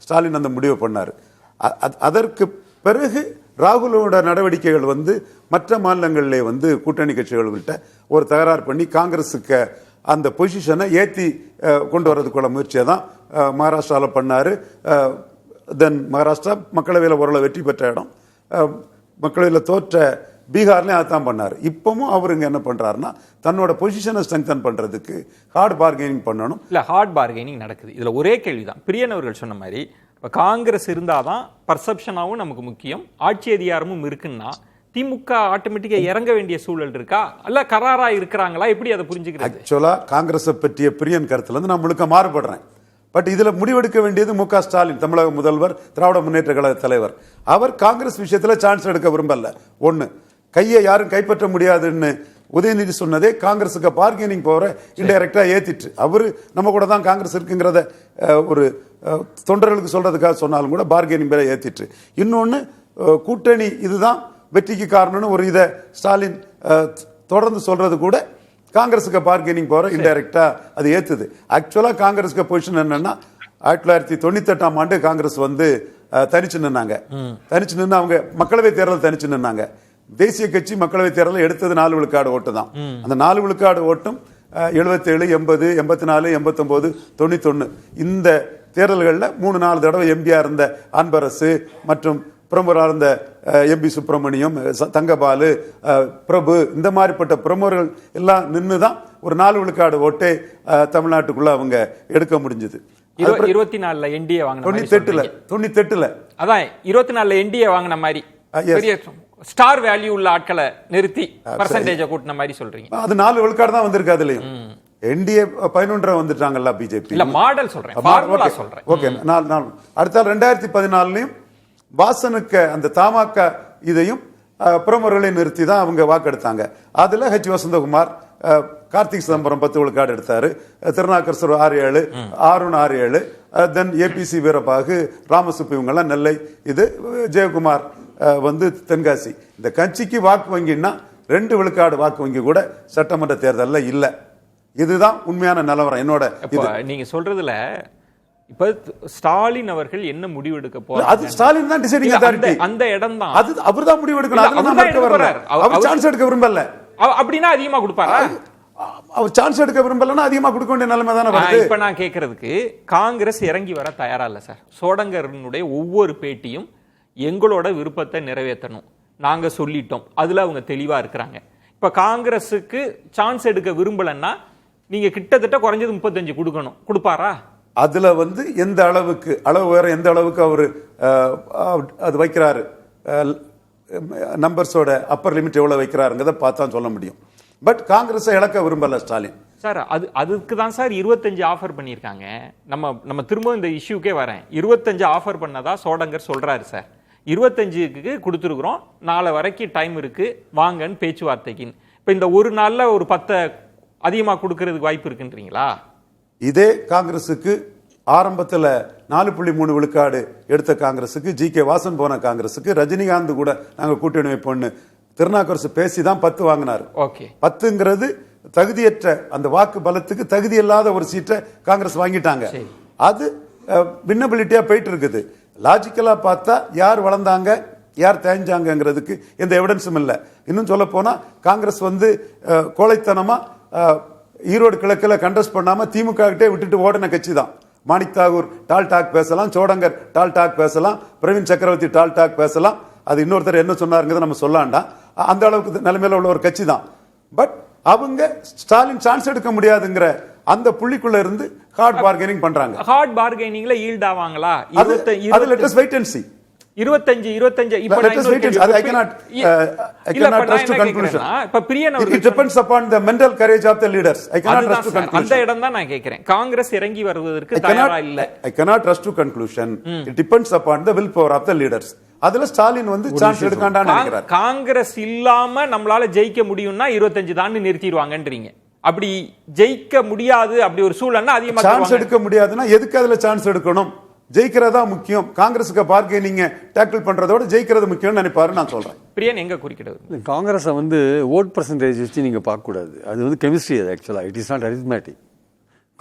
ஸ்டாலின் அந்த முடிவை பண்ணார். அதற்கு பிறகு ராகுலோட நடவடிக்கைகள் மற்ற மாநிலங்களிலே கூட்டணி கட்சிகள்கிட்ட ஒரு தகராறு பண்ணி காங்கிரஸுக்கு அந்த பொசிஷனை ஏற்றி கொண்டு வரதுக்குள்ள முயற்சியை தான் மகாராஷ்டிராவில் பண்ணார். தென் மகாராஷ்டிரா மக்களவையில் ஓரளவு வெற்றி பெற்ற இடம், மக்களவையில் தோற்ற பீகார்லேயும் அதுதான் பண்ணார். இப்பவும் அவருங்க என்ன பண்றாருன்னா தன்னோட பொசிஷனை ஸ்ட்ரெங்தன் பண்றதுக்கு ஹார்ட் பார்கெனிங் பண்ணணும். இல்ல, ஹார்ட் பார்கெனிங் நடக்குது. இதுல ஒரே கேள்விதான், பிரியன் அவர்கள் சொன்ன மாதிரி காங்கிரஸ் இருந்தாதான் பர்செப்ஷனாவும் நமக்கு முக்கியம், ஆட்சி அதிகாரமும் இருக்குன்னா திமுக ஆட்டோமேட்டிக்கா இறங்க வேண்டிய சூழல் இருக்கா, அல்ல கராரா இருக்கிறாங்களா? எப்படி அதை புரிஞ்சுக்கிறது? ஆக்சுவலா காங்கிரஸை பற்றிய பிரியன் கருத்துல நான் முழுக்க மாறுபடுறேன். பட் இதுல முடிவெடுக்க வேண்டியது மு.க. ஸ்டாலின், தமிழக முதல்வர், திராவிட முன்னேற்ற கழக தலைவர். அவர் காங்கிரஸ் விஷயத்துல சான்ஸ் எடுக்க விரும்பல. ஒண்ணு, கையை யாரும் கைப்பற்ற முடியாதுன்னு உதயநிதி சொன்னதே காங்கிரஸுக்கு பார்கெனிங் போற இன்டைரக்டா ஏத்திட்டு, அவரு நம்ம கூட தான் காங்கிரஸ் இருக்குங்கிறத ஒரு தொண்டர்களுக்கு சொல்றதுக்காக சொன்னாலும் கூட பார்கெனிங் பேரை ஏத்திட்டு. இன்னொன்னு, கூட்டணி இதுதான் வெற்றிக்கு காரணம்னு ஒரு இதை ஸ்டாலின் தொடர்ந்து சொல்றது கூட காங்கிரஸுக்கு பார்கெனிங் போற இன்டைரக்டா அது ஏத்துது. ஆக்சுவலா காங்கிரஸுக்கு பொசிஷன் என்னன்னா 1998ஆம் ஆண்டு காங்கிரஸ் தனிச்சு நின்னாங்க. தனிச்சு நின்று அவங்க மக்களவை தேர்தல் தனிச்சு நின்னாங்க. தேசிய கட்சி மக்களவை தேர்தல் எடுத்தது 4 விழுக்காடு ஓட்டு தான். அந்த 4 விழுக்காடு ஓட்டும் 77, 80, 84, 89, 91 இந்த தேர்தல்களில் 3-4 தடவை எம்பியா இருந்த அன்பரசு மற்றும் பிரமுகராக இருந்த எம்பி சுப்பிரமணியம், தங்கபாலு, பிரபு, இந்த மாதிரிப்பட்ட பிரமுகர்கள் எல்லாம் நின்று தான் ஒரு 4 விழுக்காடு ஓட்டே தமிழ்நாட்டுக்குள்ள அவங்க எடுக்க முடிஞ்சது. 24 என்டிஏ வாங்கின 98 அதான் 24 என்டிஏ வாங்கின மாதிரி பெரிய ஸ்டார் வேல்யூ உள்ள ஆட்களை நிறுத்தி பர்சன்டேஜ் கூட்டின மாதிரி சொல்றீங்க. அது 4 விழுக்காடு தான் வந்திருக்கு. அதுலயும் என்டிஏ 11 வந்துட்டாங்கல்ல பிஜேபி. இல்ல மாடல் சொல்றேன், ஃபார்முலா சொல்றேன். ஓகே, 4 அடுத்த 2014லயும் வாசனுக்கு அந்த தமாக இதையும் பிரமுகர்களை நிறுத்தி தான் அவங்க வாக்கெடுத்தாங்க. அதுல ஹெச் வசந்தகுமார், கார்த்திக் சிதம்பரம் 10 விழுக்காடு எடுத்தாரு, திருநாக்கரசர் 6-7, ஆருண் 6-7, தென் ஏபிசி வீரபாகு, ராமசுப்பு இவங்கெல்லாம் நெல்லை, இது ஜெயக்குமார் வந்து தென்காசி. இந்த கட்சிக்கு வாக்கு வங்கின்னா 2 விழுக்காடு வாக்கு வங்கி கூட சட்டமன்ற தேர்தலில் இல்ல. இதுதான் உண்மையான நிலவரம். என்னோட நீங்க சொல்றதுல இப்ப ஸ்டாலின் அவர்கள் என்ன முடிவு எடுக்க போறாரு? அது ஸ்டாலின் தான் டிசைடிங் அத்தாரிட்டி. அந்த இடம் தான் அது அவர்தான் முடிவு எடுக்கணும். அவர் சான்ஸ் எடுக்க விரும்பல. அப்படின்னா அதிகமா கொடுப்பாரா? அவர் சான்ஸ் எடுக்க விரும்பலன்னா அதிகமா கொடுக்க வேண்டிய நிலைமை தானே வருது. இப்ப நான் கேக்குறதுக்கு காங்கிரஸ் இறங்கி வர தயாரா இல்ல சார். சோடங்கரனுடைய ஒவ்வொரு பேட்டியும் எங்களோட விருப்பத்தை நிறைவேற்றணும், நாங்க சொல்லிட்டோம், அதுல அவங்க தெளிவா இருக்கிறாங்க. இப்ப காங்கிரஸுக்கு சான்ஸ் எடுக்க விரும்பலன்னா நீங்க கிட்டத்தட்ட குறைஞ்சது 35 கொடுக்கணும். கொடுப்பாரா? அதுல வந்து எந்த அளவுக்கு அளவு வேற எந்த அளவுக்கு அவரு அது வைக்கிறாரு, நம்பர்ஸோட அப்பர் லிமிட் எவ்வளவு வைக்கிறாருங்கிறத பார்த்தா சொல்ல முடியும். பட் காங்கிரஸை இழக்க விரும்பல ஸ்டாலின் சார். அதுக்கு தான் சார் 25 ஆஃபர் பண்ணியிருக்காங்க. நம்ம திரும்ப இந்த இஷ்யூக்கே வரேன். 25 ஆஃபர் பண்ணதா சோடங்கர் சொல்றாரு சார். 25க்கு கொடுத்துருக்குறோம், நாளை வரைக்கும் டைம் இருக்கு, வாங்கன்னு பேச்சுவார்த்தைக்கு. இப்ப இந்த ஒரு நாள்ல ஒரு 10 அதிகமா கொடுக்கறதுக்கு வாய்ப்பு இருக்குன்றீங்களா? இதே காங்கிரஸுக்கு ஆரம்பத்தில் 4.3 விழுக்காடு எடுத்த காங்கிரஸுக்கு, ஜி.கே. வாசன் போன காங்கிரஸுக்கு ரஜினிகாந்த் கூட நாங்கள் கூட்டணி வைப்போம்னு திருநாக்கரசு பேசி தான் 10 வாங்கினார். ஓகே, 10ங்கிறது தகுதியற்ற அந்த வாக்கு பலத்துக்கு தகுதி இல்லாத ஒரு சீட்டை காங்கிரஸ் வாங்கிட்டாங்க. அது வின்னபிலிட்டியா போயிட்டு இருக்குது. லாஜிக்கலா பார்த்தா யார் வளர்ந்தாங்க யார் தேஞ்சாங்கிறதுக்கு எந்த எவிடன்ஸும் இல்லை. இன்னும் சொல்ல போனா காங்கிரஸ் வந்து கோழைத்தனமா ஈரோடு கிழக்கில் கண்டஸ்ட் பண்ணாம திமுக கிட்டே விட்டுட்டு ஓடின கட்சி தான். மாணிக் தாகூர் டால் டாக் பேசலாம், சோடங்கர் டால் டாக் பேசலாம், பிரவீன் சக்கரவர்த்தி டால் டாக் பேசலாம். அது இன்னொருத்தர் என்ன சொன்னாருங்கிறத நம்ம சொல்லாண்டா. அந்த அளவுக்கு நிலைமையில உள்ள ஒரு கட்சி தான். பட் அவங்க ஸ்டாலின் சான்ஸ் எடுக்க முடியாதுங்கிற அந்த புள்ளிக்குள்ள இருந்து ஹார்ட் பார்கெனிங் பண்றாங்க. ஹார்ட் பார்கெனிங்ல ஈல்ட் ஆவாங்களா? அது let us wait and see. 25 இப்ப let us wait and see. I cannot trust to conclusion. இப்ப பிரியன் அவர்கள் it depends upon the mental courage of the leaders. I cannot trust to conclusion. அந்த இடம் தான் நான் கேக்குறேன். காங்கிரஸ் இறங்கி வருவதற்கு தயாரா இல்ல. I cannot trust to conclusion. It depends upon the will power of the leaders. அதுல ஸ்டாலின் வந்து சான்ஸ் எடுக்காண்டான்னு நினைக்கிறார். காங்கிரஸ் இல்லாம நம்மளால ஜெயிக்க முடியும்னா 25 தான் நிறுத்திடுவாங்கன்றீங்க. அப்படி ஜெயிக்க முடியாது, அப்படி ஒரு சூழல்னா அதிகமா சான்ஸ் எடுக்க முடியாதுன்னா எதுக்கு அதுல சான்ஸ் எடுக்கணும்? ஜெயிக்கிறதா முக்கியம். காங்கிரஸுக்கு பார்கெனிங் டேக்கிள் பண்றதோட ஜெயிக்கிறது முக்கியம் நினைப்பாரு. நான் சொல்றேன். பிரியன் எங்க குறிக்கிறது? காங்கிரஸை வந்து ஓட் பர்சன்டேஜ் வச்சு நீங்க பார்க்க கூடாது. அது வந்து கெமிஸ்ட்ரி. அது ஆக்சுவலா it is not arithmetic.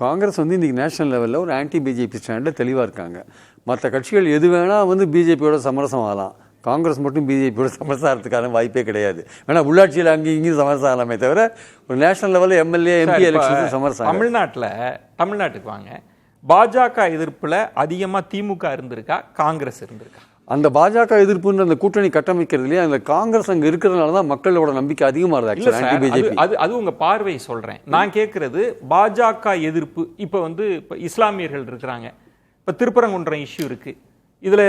Congress வந்து இன்னைக்கு நேஷனல் லெவலில் ஒரு ஆன்டி பிஜேபி ஸ்டாண்டில் தெளிவாக இருக்காங்க. மற்ற கட்சிகள் எது வேணால் வந்து பிஜேபியோட சமரசம் ஆகலாம், காங்கிரஸ் மட்டும் பிஜேபியோட சமரசம் ஆகிறதுக்கான வாய்ப்பே கிடையாது. வேணா உள்ளாட்சியில் அங்கேயும் இங்கேயும் சமரசம் ஆகலாமே தவிர ஒரு நேஷனல் லெவலில் எம்எல்ஏ எம்பி எலெக்ஷன் சமரசம். தமிழ்நாட்டுக்கு வாங்க. பாஜக எதிர்ப்புல அதிகமா திமுக இருந்திருக்கா, காங்கிரஸ் இருந்திருக்கா? அந்த பாஜக எதிர்ப்புன்ற அந்த கூட்டணி கட்டமைக்கிறதுலயே அந்த காங்கிரஸ் அங்க இருக்கிறதுனால தான் மக்களோட நம்பிக்கை அதிகமா இருக்கு. அது உங்க பார்வை சொல்றேன். நான் கேட்கறது பாஜக எதிர்ப்பு. இப்ப வந்து இஸ்லாமியர்கள் இருக்கிறாங்க, இப்ப திருப்பரங்குன்றம் இஷ்யூ இருக்கு. இதுல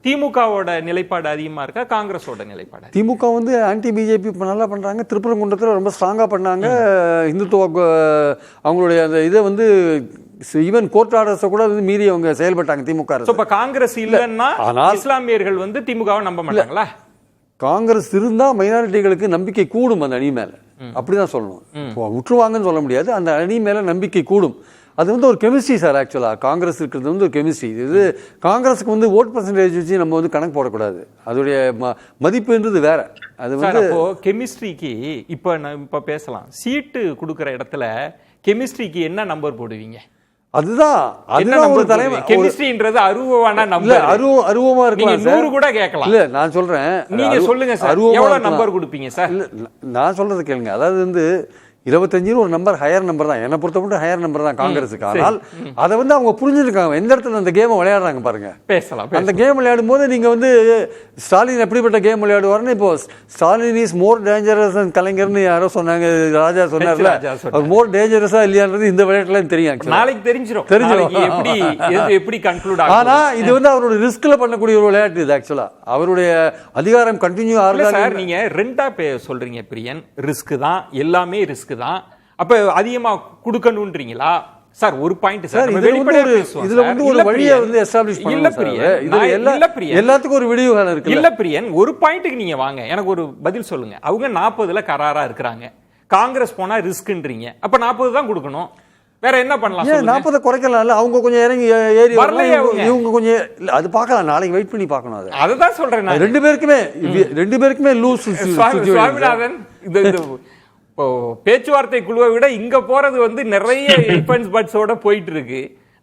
திமுகவோட நிலைப்பாடு அதிகமா இருக்கா, காங்கிரஸோட நிலைப்பாடு? திமுக வந்து ஆன்டி பிஜேபி நல்லா பண்றாங்க. திருப்பரங்குன்றத்தில் ரொம்ப ஸ்ட்ராங்கா பண்ணாங்க. இந்துத்துவ அவங்களுடைய அந்த இதை வந்து ஈவன் கோர்ட் ஆர்டர்ஸை கூட வந்து மீறி அவங்க செயல்பட்டாங்க திமுக. இப்ப காங்கிரஸ் இல்லைன்னா இஸ்லாமியர்கள் வந்து திமுகவை நம்ப மாட்டாங்களா? காங்கிரஸ் இருந்தா மைனாரிட்டிகளுக்கு நம்பிக்கை கூடும் அந்த அணி மேல. அப்படிதான் சொல்லணும். விட்டுருவாங்கன்னு சொல்ல முடியாது. அந்த அணி மேல நம்பிக்கை கூடும். அது வந்து ஒரு கெமிஸ்ட்ரி சார். ஆக்சுவலா காங்கிரஸ் இருக்கிறது வந்து ஒரு கெமிஸ்ட்ரி. இது காங்கிரஸுக்கு வந்து ஓட் பர்சன்டேஜ் வச்சு நம்ம வந்து கணக்கு போடக்கூடாது. அதோடைய மதிப்புன்றது வேற. அது வந்து கெமிஸ்ட்ரிக்கு இப்ப பேசலாம். சீட்டு கொடுக்குற இடத்துல கெமிஸ்ட்ரிக்கு என்ன நம்பர் போடுவீங்க? அதுதான் ஒரு தலைமை. கெமிஸ்ட்ரின்றது அருவமான நம்பர். அருவமா இருக்கு. 100 கூட கேட்கலாம். இல்ல நான் சொல்றேன், நீங்க சொல்லுங்க சார், எவ்வளவு நம்பர் கொடுப்பீங்க சார்? நான் சொல்றது கேளுங்க. அதாவது வந்து 25 ஒரு நம்பர் ஹையர் நம்பர் தான், என்னை பொறுத்த மட்டும் ஹையர் நம்பர் தான் காங்கிரஸுக்கு. ஆனால் அதை வந்து அவங்க புரிஞ்சுருக்காங்க, எந்த இடத்துல அந்த கேமை விளையாடுறாங்க பாருங்க. பேசலாம். அந்த கேம் விளையாடும் போது நீங்க வந்து ஸ்டாலின் எப்படிப்பட்ட கேம் விளையாடுவாருன்னு, இப்போ ஸ்டாலின் இஸ் மோர் டேஞ்சரஸ் கலைஞர்னு யாரோ சொன்னாங்க, ராஜா சொன்னார்ல, அவர் மோர் டேஞ்சரஸா இல்லையான்றது இந்த விளையாட்டுல தெரியும். நாளைக்கு தெரிஞ்சிடும் எப்படி கன்க்ளூட் ஆகும். ஆனா இது வந்து அவரோட ரிஸ்க்ல பண்ணக்கூடிய ஒரு விளையாட்டு இது. ஆக்சுவலா அவருடைய அதிகாரம் கண்டினியூ ஆகுது. நீங்க ரெண்டா சொல்றீங்க பிரியன், ரிஸ்க் தான், எல்லாமே ரிஸ்க் தான். அப்ப அதிகமா கொடுக்கணும்ன்றீங்களா சார்? ஒரு பாயிண்ட் சார், இதுல வந்து ஒரு வழியை வந்து எஸ்டாப்லிஷ் பண்ணணும். எல்லாத்துக்கும் ஒரு விடிவுகாலம் இருக்கு இல்ல பிரியன், ஒரு பாயிண்ட்க்கு நீங்க வாங்க, எனக்கு ஒரு பதில் சொல்லுங்க. அவங்க 40ல கராரா இருக்கிறாங்க, காங்கிரஸ் போனா ரிஸ்க்ன்றீங்க, அப்ப 40 தான் கொடுக்கணும், வேற என்ன பண்ணலாம்? 40 குறைக்கலாம்ல, அவங்க கொஞ்சம் இறங்கி ஏறி இவங்க கொஞ்சம் அது பார்க்கலாம், நாளைக்கு வெயிட் பண்ணி பார்க்கணும். அதுதான் சொல்றேன், ரெண்டு பேருக்குமே லூஸ். சுவாமிநாதன், பேச்சுவார்த்தை குழுவை விட இங்க போறது வந்து நிறைய டிஃபென்ஸ் பட்ஸோட போயிட்டு இருக்கு.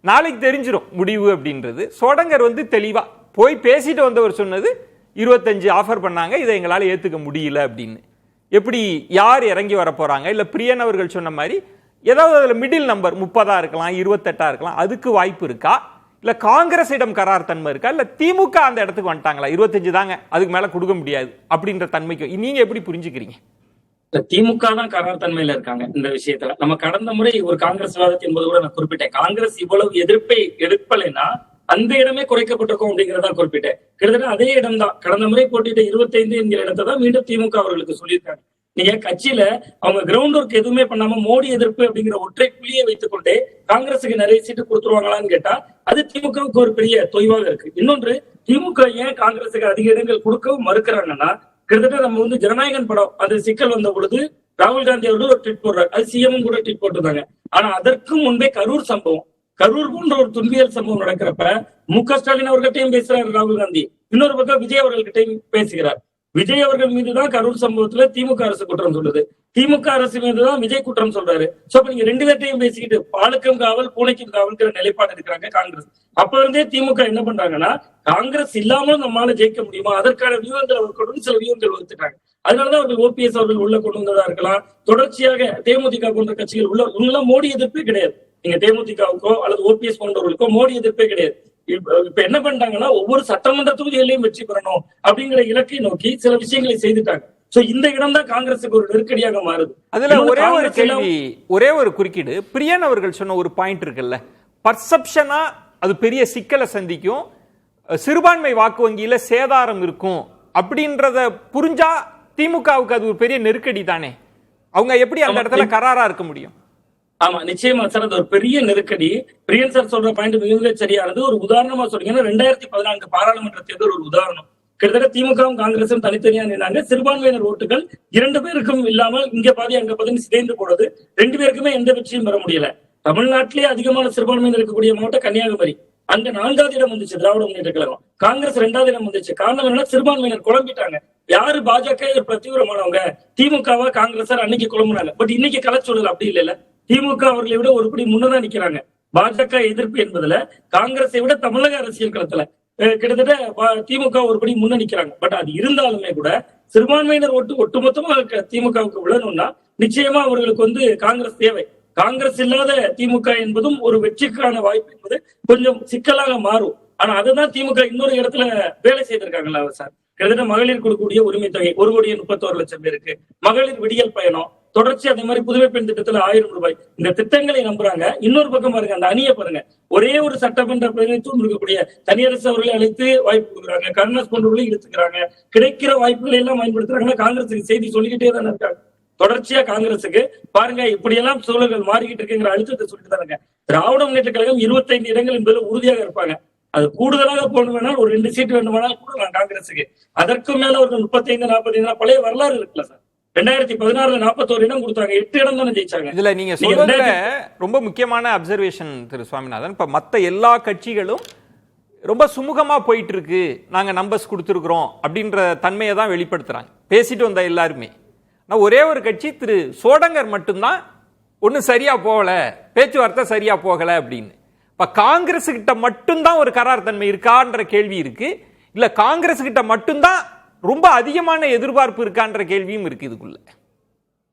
நாளைக்கு தெரிஞ்சிடும் முடிவு அப்படின்றது. சோடங்கர் வந்து தெளிவா போய் பேசிட்டு வந்தவர் சொன்னது 25 ஆஃபர் பண்ணாங்க, இதை எங்களால ஏத்துக்க முடியல அப்படின்னு. எப்படி யார் இறங்கி வர போறாங்க? இல்ல பிரியன் அவர்கள் சொன்ன மாதிரி ஏதாவது அதுல மிடில் நம்பர் 30 இருக்கலாம், 28 இருக்கலாம், அதுக்கு வாய்ப்பு இருக்கா? இல்ல காங்கிரஸிடம் கரார் தன்மை இருக்கா? இல்ல திமுக அந்த இடத்துக்கு வந்துட்டாங்களா, 25 தாங்க அதுக்கு மேல கொடுக்க முடியாது அப்படின்ற தன்மைக்கு நீங்க எப்படி புரிஞ்சுக்கிறீங்க? திமுக தான் கரார் தன்மையில இருக்காங்க இந்த விஷயத்துல. நம்ம கடந்த முறை ஒரு காங்கிரஸ் விவாதத்தின் என்பது கூட நான் குறிப்பிட்டேன், காங்கிரஸ் இவ்வளவு எதிர்ப்பை எடுப்பலைன்னா அந்த இடமே குறைக்கப்பட்டிருக்கும் அப்படிங்கிறதா குறிப்பிட்டேன். கிட்டத்தட்ட அதே இடம் தான் கடந்த முறை போட்டிட்ட 25 என்கிற இடத்தை தான் மீண்டும் திமுக அவர்களுக்கு சொல்லியிருக்காங்க. நீங்க கட்சியில அவங்க கிரவுண்ட் ஒர்க் எதுவுமே பண்ணாம மோடி எதிர்ப்பு அப்படிங்கிற ஒற்றை புள்ளியை வைத்துக் கொண்டே காங்கிரஸுக்கு நிறைய சீட்டு கொடுத்துருவாங்களான்னு கேட்டா அது திமுகவுக்கு ஒரு பெரிய தொய்வாக இருக்கு. இன்னொன்று, திமுக ஏன் காங்கிரஸுக்கு அதிக இடங்கள் கொடுக்கவும் மறுக்கிறாங்கன்னா, கிட்டத்தட்ட நம்ம வந்து ஜனநாயகன் படம் அது சிக்கல் வந்த பொழுது ராகுல் காந்தி அவர்கள் ஒரு ட்வீட் போடுறாரு, அது சிஎம் கூட ட்வீட் போட்டிருந்தாங்க. ஆனா அதற்கு முன்பே கரூர் சம்பவம், கரூர் போன்ற ஒரு துன்பியல் சம்பவம் நடக்கிறப்ப மு.க. ஸ்டாலின் அவர்கிட்டையும் பேசுறாரு ராகுல் காந்தி, இன்னொரு பக்கம் விஜய் அவர்கள்கிட்டையும் பேசுகிறார். விஜய் அவர்கள் மீதுதான் கரூர் சம்பவத்துல திமுக அரசு குற்றம் சொல்லுது, திமுக அரசு மீதுதான் விஜய் குற்றம் சொல்றாரு. சோ அப்ப நீங்க ரெண்டு பேர்ட்டையும் பேசிக்கிட்டு பாலுக்கும் காவல் பூனைக்கும் காவல்ங்கிற நிலைப்பாடு இருக்கிறாங்க காங்கிரஸ். அப்ப இருந்தே திமுக என்ன பண்றாங்கன்னா, காங்கிரஸ் இல்லாமல் நம்மளால ஜெயிக்க முடியுமா, அதற்கான வியூகங்கள் அவர் கொண்டு சில வியூகங்கள் வகுத்துட்டாங்க. அதனாலதான் அவர்கள் ஓபிஎஸ் அவர்கள் உள்ள கொண்டு வந்ததா இருக்கலாம். தொடர்ச்சியாக தேமுதிக போன்ற கட்சிகள் உள்ள மோடி எதிர்ப்பே கிடையாது. நீங்க தேமுதிகவுக்கோ அல்லது ஓபிஎஸ் போன்றவர்களுக்கோ மோடி எதிர்ப்பே கிடையாது. இப்ப என்ன பண்ணிட்டாங்கன்னா, ஒவ்வொரு சட்டமன்ற தொகுதிகளையும் வெற்றி பெறணும் அப்படிங்கிற இலக்கை நோக்கி சில விஷயங்களை செய்துட்டாங்க. சோ இந்த இடம் தான் காங்கிரஸுக்கு ஒரு நெருக்கடியாக மாறுது. அதுல ஒரே ஒரு கேள்வி, ஒரே ஒரு குறுக்கீடு. பிரியன் அவர்கள் சொன்ன ஒரு பாயிண்ட் இருக்குல்ல, பர்செப்ஷனா அது பெரிய சிக்கலை சந்திக்கும், சிறுபான்மை வாக்கு வங்கியில சேதாரம் இருக்கும் அப்படின்றத புரிஞ்சா திமுகவுக்கு அது ஒரு பெரிய நெருக்கடி தானே. அவங்க எப்படி அந்த இடத்துல கராரா இருக்க முடியும்? ஆமா, நிச்சயமா சார், அது ஒரு பெரிய நெருக்கடி. பிரியன் சார் சொல்ற பாயிண்ட் மிக சரியானது. ஒரு உதாரணமா சொல்றீங்கன்னா 2014 பாராளுமன்ற தேர்தல் ஒரு உதாரணம். கிட்டத்தட்ட திமுகவும் காங்கிரசும் தனித்தனியா நின்னாங்க. சிறுபான்மையினர் ஓட்டுகள் 2 பேருக்கும் இல்லாமல் இங்க பாதி அங்க பாதி சிதைந்து போனது. 2 பேருக்குமே எந்த வெற்றியும் பெற முடியல. தமிழ்நாட்டிலேயே அதிகமான சிறுபான்மையினர் இருக்கக்கூடிய மாவட்டம் கன்னியாகுமரி, அங்க 4வது இடம் வந்துச்சு திராவிட முன்னேற்ற கழகம். காங்கிரஸ் 2வது இடம் வந்துச்சு. காரணம் என்ன, சிறுபான்மையினர் குழம்பிட்டாங்க. யாரு பாஜக தீவிரமானவங்க, திமுகவா காங்கிரஸ் அன்னைக்கு குழம்புனாங்க. பட் இன்னைக்கு கலச்சூழல் அப்படி இல்ல. திமுக அவர்களை விட ஒருபடி முன்னதான் நிக்கிறாங்க. பாஜக எதிர்ப்பு என்பதுல காங்கிரஸை விட தமிழக அரசியல் களத்துல கிட்டத்தட்ட திமுக ஒருபடி முன்ன நிக்கிறாங்க. பட் அது இருந்தாலுமே கூட சிறுபான்மையினர் ஒட்டுமொத்தமாக திமுகவுக்கு விழணும்னா நிச்சயமா அவர்களுக்கு வந்து காங்கிரஸ் தேவை. காங்கிரஸ் இல்லாத திமுக என்பதும் ஒரு வெற்றிக்கான வாய்ப்பு என்பது கொஞ்சம் சிக்கலாக மாறும். ஆனா அதுதான் திமுக இன்னொரு இடத்துல வேலை செய்திருக்காங்களா சார். கிட்டத்தட்ட மகளிர் கொடுக்கக்கூடிய உரிமை தொகை 1,31,00,000 பேருக்கு, மகளிர் விடியல் பயணம், தொடர்ச்சி அதே மாதிரி புதுமை பெண் திட்டத்துல 1000 ரூபாய், இந்த திட்டங்களை நம்புறாங்க. இன்னொரு பக்கம் பாருங்க, அந்த அணியை பாருங்க, ஒரே ஒரு சட்டமன்ற பிரதிநிதித்துவம் இருக்கக்கூடிய தனியரசு அவர்களை அழைத்து வாய்ப்பு கொடுக்குறாங்க, கருணாஸ் போன்றவர்களையும் இழுத்துக்கிறாங்க. கிடைக்கிற வாய்ப்புகளை எல்லாம் பயன்படுத்துறாங்கன்னா காங்கிரஸுக்கு செய்தி சொல்லிக்கிட்டே தானே இருக்காங்க. தொடர்ச்சியா காங்கிரஸுக்கு பாருங்க இப்படி எல்லாம் சூழல்கள் மாறிக்கிட்டு இருக்குங்கிற அழுத்தத்தை சொல்லிட்டு தானுங்க. திராவிட முன்னேற்ற கழகம் 25 இடங்கள் என்பது உறுதியாக இருப்பாங்க. அது கூடுதலாக போகணும்னால் ஒரு 2 சீட் வேண்டுமானால் கூடலாம் காங்கிரஸுக்கு. அதற்கு மேல ஒரு 35, 40 பழைய வரலாறு இருக்குல்ல சார். 2016 41 இடம் கொடுத்தாங்க, 8 இடம் தானே ஜெயிச்சாங்க. இதுல நீங்க சொல்றதுல ரொம்ப முக்கியமான அப்சர்வேஷன் திரு சுவாமிநாதன், இப்ப மத்த எல்லா கட்சிகளும் ரொம்ப சுமூகமா போயிட்டு இருக்கு, நாங்க நம்பர்ஸ் கொடுத்துருக்கிறோம் அப்படின்ற தன்மையை தான் வெளிப்படுத்துறாங்க பேசிட்டு வந்த எல்லாருமே. ஒரே ஒரு கட்சி திரு சோடங்கர் மட்டும்தான் ஒன்னும் சரியா போகல, பேச்சுவார்த்தை சரியா போகல அப்படின்னு. இப்ப காங்கிரஸ் கிட்ட மட்டும்தான் ஒரு கரார் தன்மை இருக்கான்ற கேள்வி இருக்கு, இல்ல காங்கிரஸ் கிட்ட மட்டும்தான் ரொம்ப அதிகமான எதிர்பார்ப்பு இருக்கான்ற கேள்வியும் இருக்கு இதுக்குள்ள.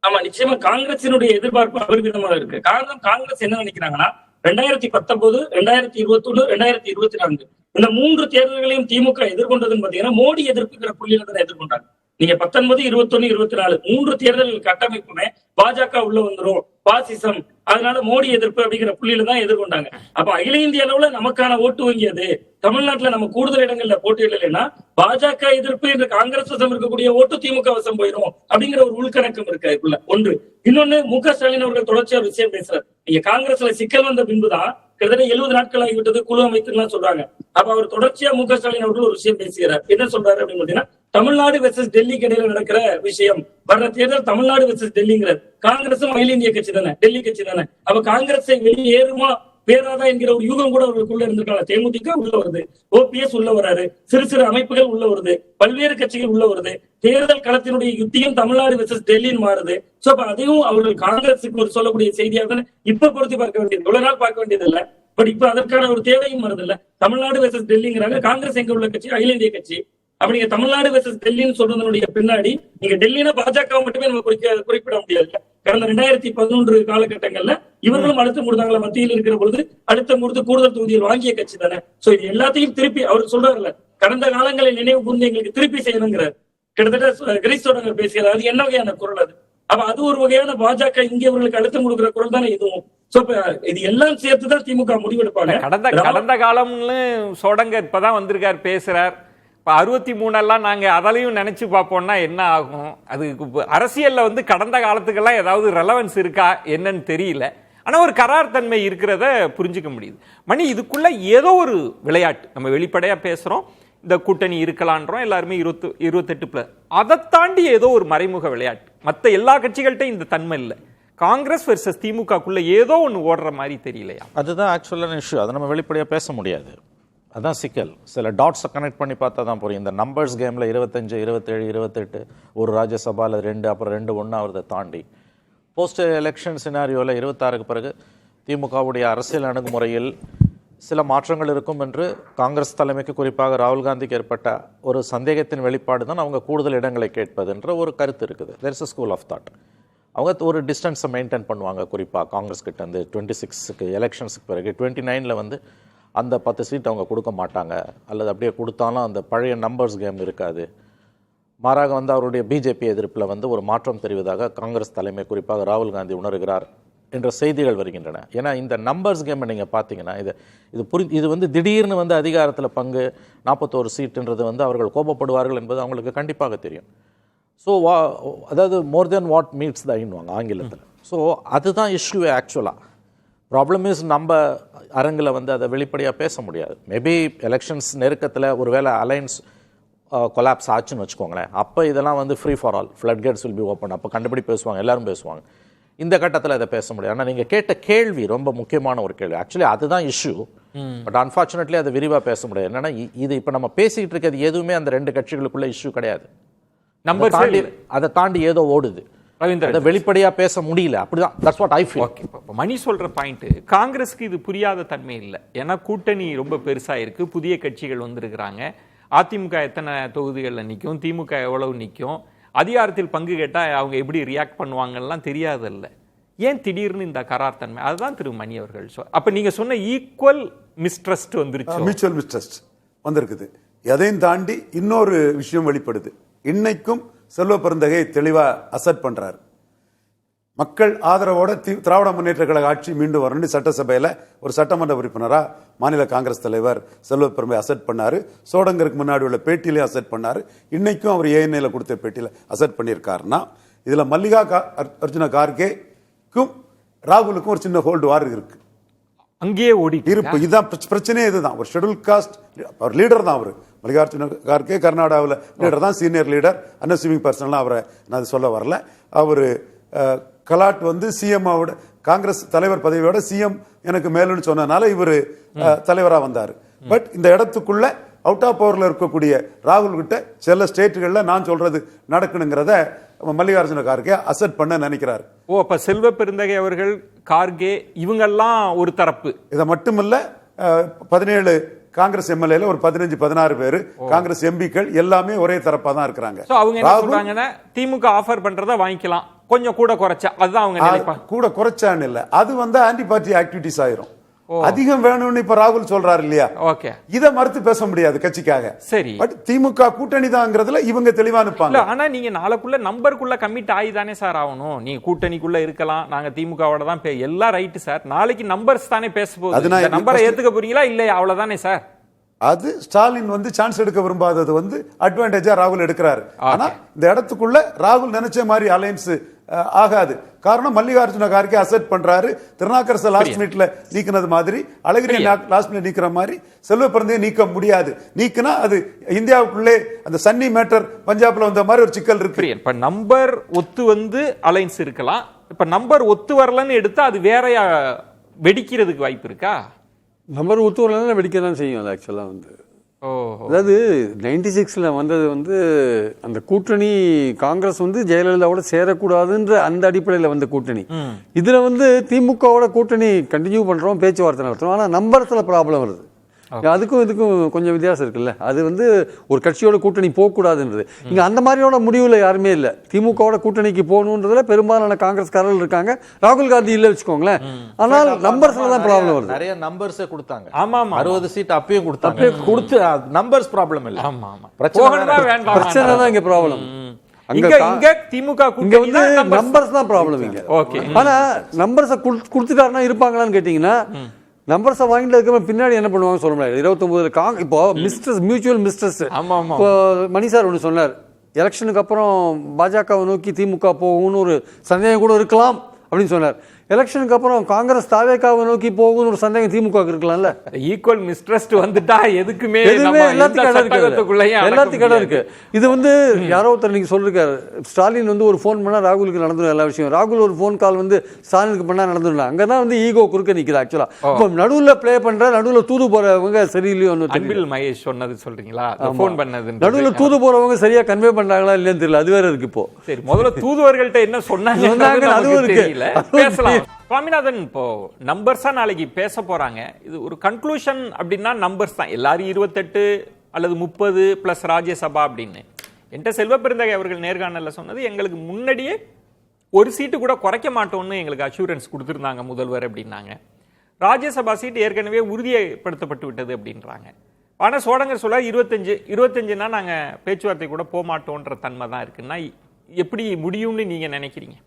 ஆமா, நிச்சயமா காங்கிரசினுடைய எதிர்பார்ப்பு அபரிமிதமாக இருக்கு. காரணம், காங்கிரஸ் என்ன நினைக்கிறாங்கன்னா 2019, 2021, 2024 இந்த 3 தேர்தல்களையும் திமுக எதிர்கொண்டதுன்னு பாத்தீங்கன்னா மோடி எதிர்ப்புங்கிற புள்ளியில தான் எதிர்கொண்டாங்க. நீங்க 19, 21, 24 3 தேர்தல் கட்டமைப்புமே பாஜக உள்ள வந்துரும், பாசிசம், அதனால மோடி எதிர்ப்பு அப்படிங்கிற புள்ளியில தான் எதிர்கொண்டாங்க. அப்ப அகில இந்திய அளவுல நமக்கான ஓட்டு வங்கி அது. தமிழ்நாட்டுல நம்ம கூடுதல் இடங்கள்ல போட்டியிடலைன்னா பாஜக எதிர்ப்பு என்று காங்கிரஸ் வசம் இருக்கக்கூடிய ஓட்டு திமுக வசம் போயிடும் அப்படிங்கிற ஒரு உள்கணக்கம் இருக்கு அதுக்குள்ள. ஒன்று. இன்னொன்னு, மு.க. ஸ்டாலின் அவர்கள் தொடர்ச்சியா விஷயம் பேசுறாரு. நீங்க காங்கிரஸ்ல சிக்கல் வந்த பின்புதான் கிட்டத்தட்ட 70 நாட்கள் ஆகிவிட்டது குழு அமைத்துலாம் சொல்றாங்க. அப்ப அவர் தொடர்ச்சியா மு.க. ஸ்டாலின் அவர்கள் ஒரு விஷயம் பேசுகிறார். என்ன சொல்றாரு அப்படின்னு பாத்தீங்கன்னா, தமிழ்நாடு வெர்சஸ் டெல்லிக்கு இடையில நடக்கிற விஷயம், வர்ற தேர்தல் தமிழ்நாடு வெர்சஸ் டெல்லிங்கிறது. காங்கிரசும் அகில இந்திய கட்சி தானே, டெல்லி கட்சி தானே. அப்ப காங்கிரஸை வெளியேறுமா பேராதா என்கிற ஒரு யூகம் கூட அவர்களுக்குள்ள இருந்திருக்காங்க. தேமுதிக உள்ள வருது, ஓபிஎஸ் உள்ள வராரு, சிறு சிறு அமைப்புகள் உள்ள வருது, பல்வேறு கட்சிகள் உள்ள வருது. தேர்தல் களத்தினுடைய யுத்தியும் தமிழ்நாடு வெர்சஸ் டெல்லின்னு மாறுது. சோ அப்ப அதையும் அவர்கள் காங்கிரஸுக்கு ஒரு சொல்லக்கூடிய செய்தியாக தானே இப்ப பொருத்தி பார்க்க வேண்டியது, இவ்வளவு நாள் பார்க்க வேண்டியது இல்ல. பட் இப்ப அதற்கான ஒரு தேவையும் வருது இல்ல. தமிழ்நாடு வெர்சஸ் டெல்லிங்கிறாங்க. காங்கிரஸ் எங்க உள்ள கட்சி, அகில இந்திய கட்சி. அப்ப நீங்க தமிழ்நாடு வெர்சஸ் டெல்லின்னு சொல்றதனுடைய பின்னாடி நீங்க டெல்லினா பாஜக மட்டுமே நம்ம குறிப்பிட முடியாது. கடந்த 2011 காலகட்டங்கள்ல இவர்களும் அழுத்தம் கொடுத்தாங்களா மத்தியில் இருக்கிற பொழுது, அழுத்தம் கொடுத்து கூடுதல் தொகுதியில் வாங்கிய கட்சி தானே. சோ இது எல்லாத்தையும் திருப்பி அவர் சொல்றாருல்ல, கடந்த காலங்களை நினைவு கூர்ந்து எங்களுக்கு திருப்பி செய்யணுங்கிறார். கிட்டத்தட்ட கிரீஸ் பேசுகிறார். அது என்ன வகையான குரல் அது? அப்ப அது ஒரு வகையான பாஜக இங்கே அவர்களுக்கு அழுத்தம் கொடுக்கிற குரல் தானே இதுவும். இது எல்லாம் சேர்த்துதான் திமுக முடிவெடுப்பாங்க. கடந்த காலம்னு சோடங்க இப்பதான் வந்திருக்காரு, பேசுறார். இப்ப 63 நாங்க அதலையும் நினைச்சு பார்ப்போம்னா என்ன ஆகும்? அது அரசியல்ல கடந்த காலத்துக்கெல்லாம் ஏதாவது ரெலவன்ஸ் இருக்கா என்னன்னு தெரியல. ஆனா ஒரு கரார் தன்மை இருக்கிறத புரிஞ்சுக்க முடியுது. மணி, இதுக்குள்ள ஏதோ ஒரு விளையாட்டு. நம்ம வெளிப்படையா பேசுறோம், இந்த கூட்டணி இருக்கலான்றோம், எல்லாருமே 28+. அதை தாண்டி ஏதோ ஒரு மறைமுக விளையாட்டு. மற்ற எல்லா கட்சிகள்கிட்டையும் இந்த தன்மை இல்லை. காங்கிரஸ் வெர்சஸ் திமுகக்குள்ள ஏதோ ஒன்று ஓடுற மாதிரி தெரியலையா? அதுதான் ஆக்சுவலான இஷ்யூ. அதை நம்ம வெளிப்படையாக பேச முடியாது. அதான் சிக்கல். சில டாட்ஸை கனெக்ட் பண்ணி பார்த்தா தான் புரியும். இந்த நம்பர்ஸ் கேமில் 25, 27, 28 ஒரு ராஜ்யசபாவில் 2, அப்புறம் 2 1 ஆகிறத தாண்டி போஸ்ட் எலெக்ஷன் சினாரியோவில் 26க்கு பிறகு திமுகவுடைய அரசியல் அணுகுமுறையில் சில மாற்றங்கள் இருக்கும் என்று காங்கிரஸ் தலைமைக்கு, குறிப்பாக ராகுல் காந்திக்கு ஏற்பட்ட ஒரு சந்தேகத்தின் வெளிப்பாடு தான் அவங்க கூடுதல் இடங்களை கேட்பது என்ற ஒரு கருத்து இருக்குது. There is a school of thought. அவங்க ஒரு டிஸ்டன்ஸை மெயின்டைன் பண்ணுவாங்க. குறிப்பாக காங்கிரஸ் கிட்ட வந்து 26க்கு எலெக்ஷன்ஸுக்கு பிறகு 29ல் அந்த 10 சீட் அவங்க கொடுக்க மாட்டாங்க, அல்லது அப்படியே கொடுத்தாலும் அந்த பழைய நம்பர்ஸ் கேம் இருக்காது. மாறாக அவருடைய பிஜேபி எதிர்ப்பில் ஒரு மாற்றம் தெரிவதாக காங்கிரஸ் தலைமை, குறிப்பாக ராகுல் காந்தி உணர்கிறார் என்ற செய்திகள் வருகின்றன. ஏன்னா இந்த நம்பர்ஸ் கேமை நீங்கள் பார்த்தீங்கன்னா இது திடீர்னு அதிகாரத்தில் பங்கு 41 சீட்டுன்றது அவர்கள் கோபப்படுவார்கள் என்பது அவங்களுக்கு கண்டிப்பாக தெரியும். ஸோ அதாவது மோர் தென் வாட் மீட்ஸ் த ஐன்வாங்க ஆங்கிலத்தில். ஸோ அதுதான் இஷ்யூ ஆக்சுவலாக. ப்ராப்ளம் இஸ் நம்ம அரங்கில் அதை வெளிப்படையாக பேச முடியாது. மேபி எலெக்ஷன்ஸ் நெருக்கத்தில் ஒருவேளை அலைன்ஸ் கொலாப்ஸ் ஆச்சுன்னு வச்சுக்கோங்களேன், அப்போ இதெல்லாம் free for all, flood gates will be open. அப்போ கண்டுபிடி பேசுவாங்க, எல்லாரும் பேசுவாங்க. இந்த கட்டத்தில் அதை பேச முடியாது. ஆனால் நீங்கள் கேட்ட கேள்வி ரொம்ப முக்கியமான ஒரு கேள்வி. ஆக்சுவலி அதுதான் இஷ்யூ. பட் அன்ஃபார்ச்சுனேட்லி அதை விரிவாக பேச முடியாது. என்னன்னா இது இப்போ நம்ம பேசிக்கிட்டு இருக்கிறது எதுவுமே அந்த 2 கட்சிகளுக்குள்ள இஷ்யூ கிடையாது. அதை தாண்டி ஏதோ ஓடுது. வெளிப்படையா பேச முடியல. அப்படிதான். That's what I feel. Okay, Mani சொல்ற பாயிண்ட், காங்கிரஸ்க்கு இது புரியாத தன்மை இல்லை. ஏன்னா கூட்டணி ரொம்ப பெருசா இருக்கு, புதிய கட்சிகள் வந்திருக்கிறாங்க. அதிமுக எத்தனை தொகுதிகளில் நிற்கும், திமுக எவ்வளவு நிற்கும், அதிகாரத்தில் பங்கு கேட்டால் அவங்க எப்படி ரியாக்ட் பண்ணுவாங்கலாம் தெரியாதல்ல. ஏன் திடீர்னு இந்த கரார் தன்மை? அதுதான் திரு மணி அவர்கள் அப்ப நீங்க சொன்ன ஈக்குவல் மிஸ்ட்ரஸ்ட் வந்துருச்சு, மியூச்சுவல் மிஸ்ட்ரஸ்ட் வந்திருக்குது. எதையும் தாண்டி இன்னொரு விஷயம் வெளிப்படுது. இன்னைக்கும் செல்வ பெருந்தகை தெளிவா அசெப்ட் பண்றாரு. மக்கள் ஆதரவோட திராவிட முன்னேற்ற கழக ஆட்சி மீண்டும் வரணும் சட்டசபையில ஒரு சட்டமன்ற உறுப்பினரா மாநில காங்கிரஸ் தலைவர் செல்வ பெருமை அசெப்ட் பண்ணாரு. சோடங்கருக்கு முன்னாடி உள்ள பேட்டியிலே அசெப்ட் பண்ணாரு. இன்னைக்கும் அவர் ஏஎன்ஏல கொடுத்த பேட்டியில அசெப்ட் பண்ணியிருக்காருன்னா இதுல மல்லிகா அர்ஜுன கார்கேக்கும் ராகுலுக்கும் ஒரு சின்ன ஹோல்டு வார் இருக்கு, அங்கேயே ஓடி இருப்பு. இதுதான் பிரச்சனையே. இதுதான் ஒரு ஷெட்யூல் காஸ்ட் அவர் லீடர் தான். அவர் மல்லிகார்ஜுன கார்கே கர்நாடகாவில் லீடர் தான், சீனியர் லீடர். அன்அஸ்யூமிங் பர்சனலாம் அவரை நான் சொல்ல வரல. அவர் கலாட் சிஎம் காங்கிரஸ் தலைவர் பதவியோட சிஎம் எனக்கு மேலுன்னு சொன்னதுனால இவர் தலைவராக வந்தார். பட் இந்த இடத்துக்குள்ள அவுட் ஆஃப் பவர்ல இருக்கக்கூடிய ராகுல் கிட்ட சில ஸ்டேட்டுகள்ல நான் சொல்றது நடக்கணுங்கிறத மல்லிகார்ஜுன கார்கே அசெப்ட் பண்ண நினைக்கிறார். ஓ, அப்ப செல்வ பெருந்தகை அவர்கள், கார்கே இவங்கெல்லாம் ஒரு தரப்பு. இதை மட்டுமல்ல, 17 காங்கிரஸ் எம்எல்ஏல ஒரு 15-16 பேர் காங்கிரஸ் எம்பிக்கள் எல்லாமே ஒரே தரப்பா தான் இருக்கிறாங்க. அவங்க என்ன சொல்றாங்கன்னா திமுக ஆஃபர் பண்றத வாங்கிக்கலாம், கொஞ்சம் கூட குறைச்சா அதுதான் அவங்க நினைப்பாங்க. கூட குறைச்சான்னு இல்ல, அது வந்து ஆன்டி பார்ட்டி ஆக்டிவிட்டிஸ் ஆயிரும். அதிகம் வேணும்னு இப்ப ராகுல் சொல்றாரு இல்லையா, ஓகே, இத மறுத்து பேச முடியாது கட்சிக்காக. சரி, பட் திமுக கூட்டணி தான்ங்கிறதுல இவங்க தெளிவா நிப்பாங்க. ஆனா நீங்க நாளைக்குள்ள நம்பருக்குள்ள கமிட் ஆகி தானே சார் ஆகணும். நீங்க கூட்டணிக்குள்ள இருக்கலாம், நாங்க திமுகவோட தான் எல்லாம் ரைட்டு சார். நாளைக்கு நம்பர்ஸ் தானே பேச போகுது, நம்பரை ஏத்துக்க போறீங்களா இல்லையா, அவ்வளவுதானே சார். அது ஸ்டாலின் வந்து சான்ஸ் எடுக்க விரும்பாதது வந்து அட்வான்டேஜா ராகுல் எடுக்கிறாரு. ஆனா இந்த இடத்துக்குள்ள ராகுல் நினைச்ச மாதிரி அலையன்ஸ் ஆகாது. காரணம் மல்லிகார்ஜுன கார்கே அசெப்ட் பண்றாரு. திருநாக்கரச லாஸ்ட் மினிட்ல நீக்கினது மாதிரி, அழகிரி லாஸ்ட் மினிட் நீக்கிற மாதிரி செல்வ பிறந்தே நீக்க முடியாது. நீக்கினா அது இந்தியாவுக்குள்ளே அந்த சன்னி மேட்டர் பஞ்சாப்ல வந்த மாதிரி ஒரு சிக்கல் இருக்கு. இப்ப நம்பர் ஒத்து வந்து அலைன்ஸ் இருக்கலாம், இப்ப நம்பர் ஒத்து வரலன்னு எடுத்தா அது வேறையா வெடிக்கிறதுக்கு வாய்ப்பு இருக்கா? நம்பர் ஒத்து வரலன்னா வெடிக்க தான் செய்யும். அது ஆக்சுவலாக வந்து அதாவது 96ல் வந்தது வந்து அந்த கூட்டணி காங்கிரஸ் வந்து ஜெயலலிதாவோட சேரக்கூடாதுன்ற அந்த அடிப்படையில் வந்த கூட்டணி. இதுல வந்து திமுகவோட கூட்டணி கண்டினியூ பண்றோம், பேச்சுவார்த்தை நடத்துறோம். ஆனா நம்பர்ஸ்ல ப்ராப்ளம் வருது. அதுக்கும் இதுக்கும் கொஞ்சம் வித்தியாசம் இருக்குல்ல. அது வந்து ஒரு கட்சியோட கூட்டணி போகக்கூடாதுன்றது. இங்க அந்த மாதிரியோட முடிவுல யாருமே இல்லை. திமுகவோட கூட்டணிக்கு போகணுன்றதுல பெரும்பாலான காங்கிரஸ்காரர்கள் இருக்காங்க. ராகுல் காந்தி இல்ல வச்சுக்கோங்களேன். ஆனால் நம்பர்ஸ்ல தான் ப்ராப்ளம் வருது. நிறைய நம்பர்ஸே கொடுத்தாங்க. ஆமா, 60 சீட் அப்பயும் கொடுத்தாங்க. கொடுத்து நம்பர்ஸ் ப்ராப்ளம் இல்ல. ஆமா, பிரச்சனை தான் இங்க ப்ராப்ளம். திமுக நம்பர்ஸ் தான் ப்ராப்ளம் இங்க. ஆனா நம்பர்ஸ் கொடுத்துட்டாருன்னா இருப்பாங்களான்னு கேட்டீங்கன்னா, நம்பர்ஸை வாங்கிட்டு அதுக்கப்புறம் பின்னாடி என்ன பண்ணுவாங்க சொல்ல முடியாது. 29 இப்போ மிஸ்டர்ஸ் மியூச்சுவல் மிஸ்டர்ஸ். இப்போ மணி சார் ஒன்று சொன்னார், எலெக்ஷனுக்கு அப்புறம் பாஜகவை நோக்கி திமுக போகும்னு ஒரு சந்தேகம் கூட இருக்கலாம் அப்படின்னு சொன்னார். எலெக்ஷனுக்கு அப்புறம் காங்கிரஸ் தாவேகாவை நோக்கி போகும்னு ஒரு சந்தேகம் திமுக இருக்கலாம்ல. ஈக்குவல் மிஸ்ட்ரஸ்ட் வந்துட்டா எதுக்குமே எல்லாத்துக்கும் இடம் இருக்கு. இது வந்து யாரோ ஒருத்தர் நீங்க சொல்லிருக்காரு, ஸ்டாலின் வந்து ஒரு ஃபோன் பண்ணா ராகுலுக்கு நடந்துடும் எல்லா விஷயம். ராகுல் ஒரு ஃபோன் கால் வந்து ஸ்டாலினுக்கு பண்ணா நடந்துடும். அங்கதான் வந்து ஈகோ குறுக்க நிக்குது. ஆக்சுவலா இப்போ நடுவுல பிளே பண்ற, நடுவுல தூது போறவங்க சரியில்லையோ அன்பில் மகேஷ் சொன்னது சொல்றீங்களா, ஃபோன் பண்ணது நடுவுல தூது போறவங்க சரியா கன்வே பண்றாங்களா இல்லைன்னு தெரியல. அது வேற இருக்கு. இப்போ சரி, முதல்ல தூதுவர்கள்ட்ட என்ன சொன்னாங்க அதுவும் இருக்கு, பேசலாம். சுவாமிநாதன், இப்போ நம்பர்ஸா நாளைக்கு பேச போறாங்க. இது ஒரு கன்க்ளூஷன் அப்படின்னா நம்பர்ஸ் தான். எல்லாரும் 28 அல்லது 30 பிளஸ் ராஜ்யசபா அப்படின்னு. என்கிட்ட செல்வ பெருந்தகை அவர்கள் நேர்காணல்ல சொன்னது, எங்களுக்கு முன்னாடியே ஒரு சீட்டு கூட குறைக்க மாட்டோம்னு எங்களுக்கு அஷூரன்ஸ் கொடுத்துருந்தாங்க முதல்வர் அப்படின்னாங்க. ராஜ்யசபா சீட் ஏற்கனவே உறுதிப்படுத்தப்பட்டு விட்டது அப்படின்றாங்க. ஆனால் சோடங்கர் சொல்ல 25னா நாங்க பேச்சுவார்த்தை கூட போக மாட்டோன்ற தன்மை தான் இருக்குன்னா எப்படி முடியும்னு நீங்க நினைக்கிறீங்க?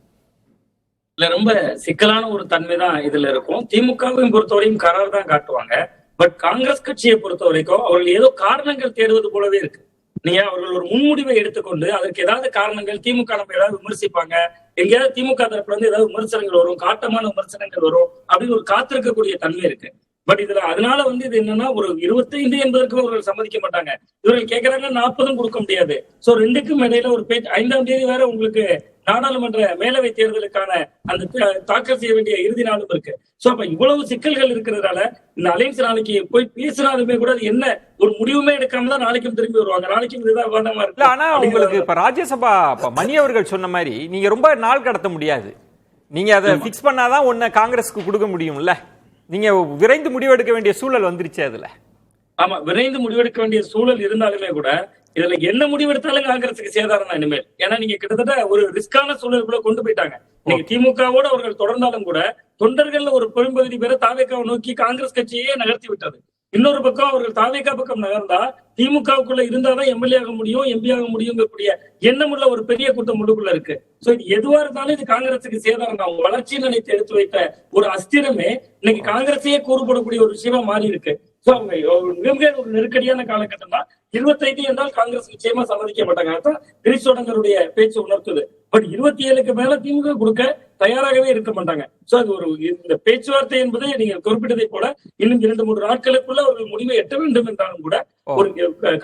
இல்ல, ரொம்ப சிக்கலான ஒரு தன்மை தான் இதுல இருக்கும். திமுகவையும் பொறுத்தவரையும் கரார் தான் காட்டுவாங்க. பட் காங்கிரஸ் கட்சியை பொறுத்த வரைக்கும் அவர்கள் ஏதோ காரணங்கள் தேடுவது போலவே இருக்கு. நீங்க அவர்கள் ஒரு முன்முடிவை எடுத்துக்கொண்டு அதற்கு ஏதாவது காரணங்கள், திமுக நம்ம ஏதாவது விமர்சிப்பாங்க, எங்கேயாவது திமுக தரப்புல இருந்து ஏதாவது விமர்சனங்கள் வரும், காட்டமான விமர்சனங்கள் வரும் அப்படின்னு ஒரு காத்திருக்கக்கூடிய தன்மை இருக்கு. பட் இதுல அதனால வந்து இது என்னன்னா, ஒரு 25 என்பதற்கும் அவர்கள் சம்மதிக்க மாட்டாங்க. இவர்கள் கேட்கறாங்க 40 கொடுக்க முடியாது. சோ ரெண்டுக்கும் இடையில ஒரு பேச்சு. 5ஆம் தேதி வேற உங்களுக்கு நாடாளுமன்ற மேலவை தேர்தலுக்கான அந்த தாக்கல் செய்ய வேண்டிய இறுதி நாளும் இருக்கு. சோ அப்ப இவ்வளவு சிக்கல்கள் இருக்கிறதுனால இந்த அலைன்ஸ் நாளைக்கு போய் பேசினாலுமே கூட அது என்ன ஒரு முடிவுமே எடுக்காம தான் நாளைக்கும் திரும்பி வருவாங்க. நாளைக்கும் இதுதான் வேண்டாமா இருக்கு. ஆனா உங்களுக்கு இப்ப ராஜ்யசபா மணி அவர்கள் சொன்ன மாதிரி நீங்க ரொம்ப நாள் கடத்த முடியாது. நீங்க அதை பிக்ஸ் பண்ணாதான் ஒன்ன காங்கிரஸ்க்கு கொடுக்க முடியும்ல. நீங்க விரைந்து முடிவெடுக்க வேண்டிய சூழல் வந்துருச்சு அதுல. ஆமா, விரைந்து முடிவெடுக்க வேண்டிய சூழல் இருந்தாலுமே கூட இதுல என்ன முடிவெடுத்தாலும் காங்கிரஸுக்கு சேதாரம் தான் இனிமேல். ஏன்னா நீங்க கிட்டத்தட்ட ஒரு ரிஸ்கான சூழலுக்குள்ள கொண்டு போயிட்டாங்க. நீங்க திமுகவோட அவர்கள் தொடர்ந்தாலும் கூட தொண்டர்கள் ஒரு பெரும்பகுதி பேரை தாவேகாவை நோக்கி காங்கிரஸ் கட்சியே நகர்த்தி விட்டது. இன்னொரு பக்கம் அவர்கள் தாவேகா பக்கம் நகர்ந்தா திமுகவுக்குள்ள இருந்தாதான் எம்எல்ஏ ஆக முடியும், எம்பி ஆக முடியுங்கக்கூடிய எண்ணமுள்ள ஒரு பெரிய கூட்டம் உள்ளுக்குள்ள இருக்கு. சோ இது எதுவா இருந்தாலும் இது காங்கிரஸுக்கு சேதாரம் தான். வளர்ச்சி நினைத்து எடுத்து வைத்த ஒரு அஸ்திரமே இன்னைக்கு காங்கிரஸையே கூறுபடக்கூடிய ஒரு விஷயமா மாறி இருக்கு. சோ அவங்க மிக ஒரு நெருக்கடியான காலகட்டம் தான். 25 என்றால் காங்கிரஸ் நிச்சயமா சம்மதிக்க மாட்டாங்க. அதான் கிரீஷோடங்கருடைய பேச்சு உணர்த்துது. பட் 27க்கு மேல திமுக கொடுக்க தயாராகவே இருக்க மாட்டாங்க. சோ அது ஒரு இந்த பேச்சுவார்த்தை என்பதை நீங்க குறிப்பிட்டதை போல இன்னும் 2-3 நாட்களுக்குள்ள ஒரு முடிவை எட்ட வேண்டும் என்றாலும் கூட ஒரு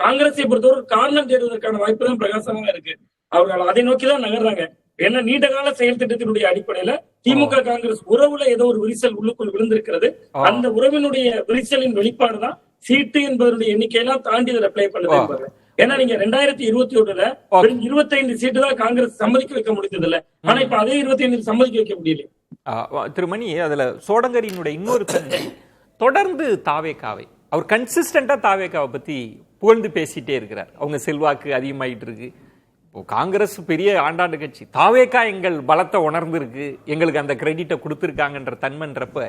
காங்கிரஸை பொறுத்தவரை காரணம் தேடுவதற்கான வாய்ப்பு தான் பிரகாசமாக இருக்கு. அவர்கள் அதை நோக்கிதான் நகர்றாங்க. ஏன்னா நீண்ட கால செயல் திட்டத்தினுடைய அடிப்படையில திமுக காங்கிரஸ் உறவுல ஏதோ ஒரு விரிசல் உள்ளுக்குள் விழுந்திருக்கிறது. அந்த உறவினுடைய விரிசலின் வெளிப்பாடுதான் சீட்டு என்பதனுடைய எண்ணிக்கையெல்லாம் தாண்டி இதை அப்ளை பண்ணுது. ஏன்னா நீங்க 2021ல 25 சீட்டு தான் காங்கிரஸ் சம்மதிக்க வைக்க முடிந்தது இல்ல. ஆனா இப்ப அதே 25 சம்மதிக்க வைக்க முடியல. திருமணி, அதுல சோடங்கரினுடைய இன்னொரு தொடர்ந்து தாவேகாவை அவர் கன்சிஸ்டன்டா தாவேகாவை பத்தி புகழ்ந்து பேசிட்டே இருக்கிறார். அவங்க செல்வாக்கு அதிகமாயிட்டு இருக்கு. இப்போ காங்கிரஸ் பெரிய ஆண்டாண்டு கட்சி, தாவேக்கா எங்கள் பலத்தை உணர்ந்திருக்கு, எங்களுக்கு அந்த கிரெடிட்டை கொடுத்துருக்காங்கன்ற தன்மைன்றப்ப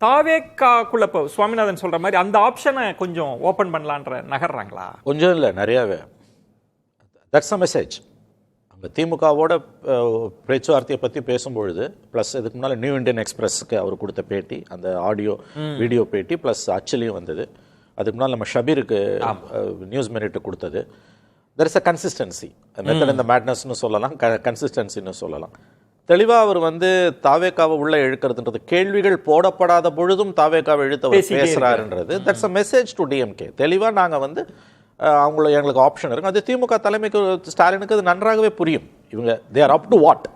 தாவேக்காக்குள்ள இப்போ சுவாமிநாதன் சொல்ற மாதிரி அந்த ஆப்ஷனை கொஞ்சம் ஓபன் பண்ணலான்ற நகர்றாங்களா? கொஞ்சம் இல்லை, நிறையாவே. That's a message. அங்கே திமுகவோட பேச்சுவார்த்தையை பற்றி பேசும்பொழுது, ப்ளஸ் இதுக்கு முன்னால் நியூ இண்டியன் எக்ஸ்பிரஸ்க்கு அவர் கொடுத்த பேட்டி, அந்த ஆடியோ வீடியோ பேட்டி ப்ளஸ் அச்சிலையும் வந்தது. அதுக்கு முன்னால் நம்ம ஷபீருக்கு நியூஸ் மினிட்டு கொடுத்தது. There is a consistency, method இந்த மேட்னஸ்னு சொல்லலாம், கன்சிஸ்டன்சின்னு சொல்லலாம். தெளிவாக அவர் தாவேக்காவை உள்ள இழுக்கிறதுன்றது, கேள்விகள் போடப்படாத பொழுதும் தாவேக்காவை இழுத்து அவர் பேசுகிறாருன்றது, that's a message to DMK. தெளிவாக நாங்கள் எங்களுக்கு ஆப்ஷன் இருக்கும். அது திமுக தலைமைக்கு, ஸ்டாலினுக்கு அது நன்றாகவே புரியும். இவங்க they are up to what,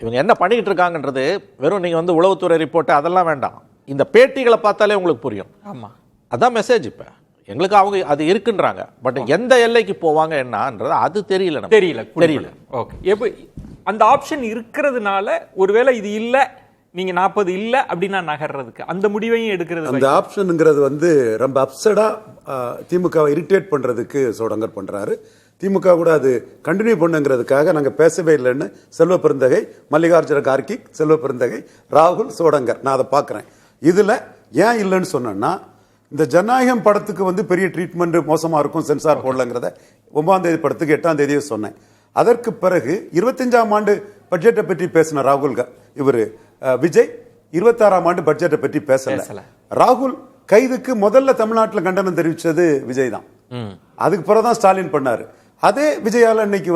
இவங்க என்ன பண்ணிக்கிட்டு இருக்காங்கன்றது வெறும் நீங்கள் உளவுத்துறை ரிப்போர்ட்டு அதெல்லாம் வேண்டாம், இந்த பேட்டிகளை பார்த்தாலே உங்களுக்கு புரியும். ஆமாம், அதான் மெசேஜ். இப்போ எங்களுக்கு அவங்க அது இருக்குன்றாங்க, பட் எந்த எல்லைக்கு போவாங்க என்னன்றது அது தெரியல. ஓகே, எப்போ அந்த ஆப்ஷன் இருக்கிறதுனால ஒருவேளை இது இல்லை, நீங்க 40 இல்ல அப்படின்னா நகர்றதுக்கு அந்த முடிவையும் எடுக்கிறது, அந்த ஆப்ஷனுங்கிறது ரொம்ப அப்செட்டா திமுகவை இரிட்டேட் பண்றதுக்கு சோடங்கர் பண்றாரு. திமுக கூட அது கண்டினியூ பண்ணுங்கிறதுக்காக நாங்கள் பேசவே இல்லைன்னு செல்வ பெருந்தகை, மல்லிகார்ஜுன கார்கி, செல்வ பெருந்தகை, ராகுல், சோடங்கர், நான் அதை பார்க்குறேன். இதில் ஏன் இல்லைன்னு சொன்னேன்னா, இந்த ஜனநாயகம் படத்துக்கு பெரிய ட்ரீட்மெண்ட் மோசமாக இருக்கும், சென்சார் போடலங்கிறத 9ஆம் தேதி படத்துக்கு 8ஆம் தேதியே சொன்னேன். அதற்கு பிறகு 25ஆம் ஆண்டு பட்ஜெட்டை பற்றி பேசின இவர் விஜய் 26ஆம் ஆண்டு பட்ஜெட்டை பற்றி பேசல. ராகுல் கைதுக்கு முதல்ல தமிழ்நாட்டில் கண்டனம் தெரிவித்தது விஜய் தான். அதுக்கு பிறகுதான் ஸ்டாலின் பண்ணாரு. அதே விஜயால இன்னைக்கு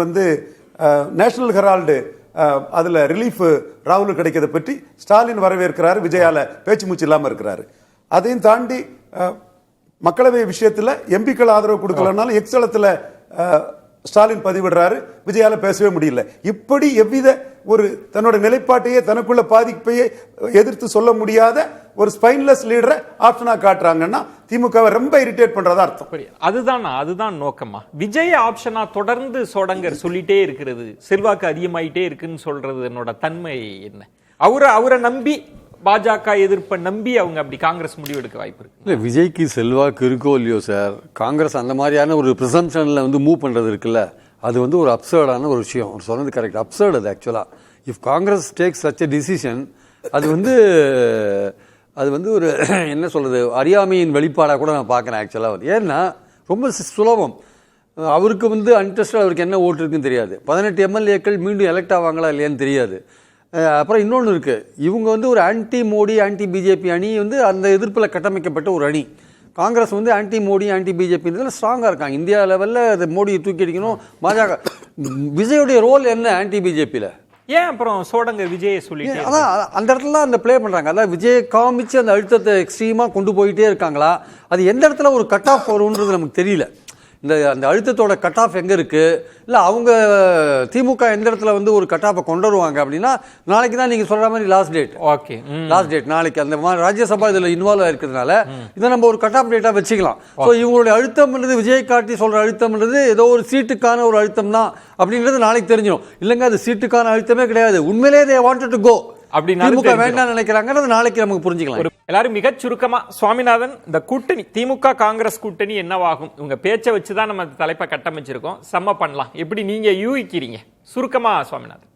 நேஷனல் ஹெரால்டு அதுல ரிலீஃப் ராகுல் கிடைக்கிறத பற்றி ஸ்டாலின் வரவேற்கிறாரு, விஜயால பேச்சு மூச்சு இல்லாம இருக்கிறாரு. அதையும் தாண்டி மக்களவை விஷயத்துல எம்பிக்கள் ஆதரவு கொடுக்கலனாலும் எக்ஸலத்துல ஸ்டாலின் பதிவிடுறாரு, விஜயால பேசவே முடியல. இப்படி எவ்வித ஒரு தன்னோட நிலைப்பாட்டையே, தனக்குள்ள பாதிப்பையே எதிர்த்து சொல்ல முடியாத ஒரு ஸ்பைன்லெஸ் லீடரை ஆப்ஷனா காட்டுறாங்கன்னா திமுகவை ரொம்ப இரிட்டேட் பண்றதா அர்த்தம். அதுதான் நோக்கமா? விஜய் ஆப்ஷனா தொடர்ந்து சோடங்கர் சொல்லிட்டே இருக்கிறது, செல்வாக்கு அதிகமாயிட்டே இருக்குன்னு சொல்றது என்னோட தன்மை என்ன? அவரை நம்பி, பாஜக எதிர்ப்பை நம்பி அவங்க அப்படி காங்கிரஸ் முடிவெடுக்க வாய்ப்பு இருக்கு. இல்லை, விஜய்க்கு செல்வாக்கு இருக்கோ இல்லையோ சார், காங்கிரஸ் அந்த மாதிரியான ஒரு ப்ரிசம்ஷனில் மூவ் பண்ணுறது இருக்குல்ல, அது ஒரு அப்சர்டான ஒரு விஷயம். அவர் சொன்னது கரெக்ட், அப்சர்ட் அது ஆக்சுவலாக. If Congress takes such a decision, அது ஒரு என்ன சொல்கிறது, அறியாமையின் வெளிப்பாடாக கூட நான் பார்க்குறேன் ஆக்சுவலாக. ஏன்னா ரொம்ப சுலபம். அவருக்கு அன்ட்ரஸ்டட், அவருக்கு என்ன ஓட்டு இருக்குன்னு தெரியாது. 18 எம்எல்ஏக்கள் மீண்டும் எலெக்ட் ஆவாங்களா இல்லையான்னு தெரியாது. அப்புறம் இன்னொன்று இருக்குது, இவங்க ஒரு ஆன்டி மோடி ஆன்டி பிஜேபி அணி அந்த எதிர்ப்பில் கட்டமைக்கப்பட்ட ஒரு அணி. காங்கிரஸ் ஆன்டி மோடி ஆன்டி பிஜேபின்றதுல ஸ்ட்ராங்காக இருக்காங்க. இந்தியா லெவலில் மோடியை தூக்கி அடிக்கணும். பாஜக விஜயுடைய ரோல் என்ன ஆன்டி பிஜேபியில்? ஏன் அப்புறம் சோடங்கர் விஜயை சொல்லிட்டு அதான் அந்த இடத்துல அந்த ப்ளே பண்ணுறாங்க. அதான் விஜயை காமிச்சு அந்த அழுத்தத்தை எக்ஸ்ட்ரீமாக கொண்டு போயிட்டே இருக்காங்களா? அது எந்த இடத்துல ஒரு கட் ஆஃப் வரும்ன்றது நமக்கு தெரியல. அந்த அழுத்தத்தோட கட் ஆஃப் எங்கே இருக்குது, இல்லை அவங்க திமுக எந்த இடத்துல ஒரு கட் ஆஃபை கொண்டு வருவாங்க அப்படின்னா, நாளைக்கு தான் நீங்கள் சொல்கிற மாதிரி last date. Okay, last date நாளைக்கு. அந்த மாதிரி ராஜ்யசபா இதில் இன்வால்வ் ஆயிருக்கிறதுனால இதை நம்ம ஒரு கட் ஆஃப் டேட்டாக வச்சுக்கலாம். ஸோ இவங்களுடைய அழுத்தம்ன்றது, விஜய் காட்டி சொல்கிற அழுத்தம்ன்றது ஏதோ ஒரு சீட்டுக்கான ஒரு அழுத்தம் தான் அப்படின்றது நாளைக்கு தெரிஞ்சிடும். இல்லைங்க, அது சீட்டுக்கான அழுத்தமே கிடையாது, உண்மையிலே they wanted to go திமுக வேண்டாம் நினைக்கிறாங்க, நாளைக்கு நமக்கு புரிஞ்சுக்கலாம். எல்லாரும் மிக சுருக்கமா, சுவாமிநாதன், இந்த கூட்டணி திமுக காங்கிரஸ் கூட்டணி என்னவாகும்? உங்க பேச்சை வச்சுதான் நம்ம தலைப்பை கட்டமைச்சிருக்கோம், செம்ம பண்ணலாம். எப்படி நீங்க யூகிக்கிறீங்க சுருக்கமா சுவாமிநாதன்?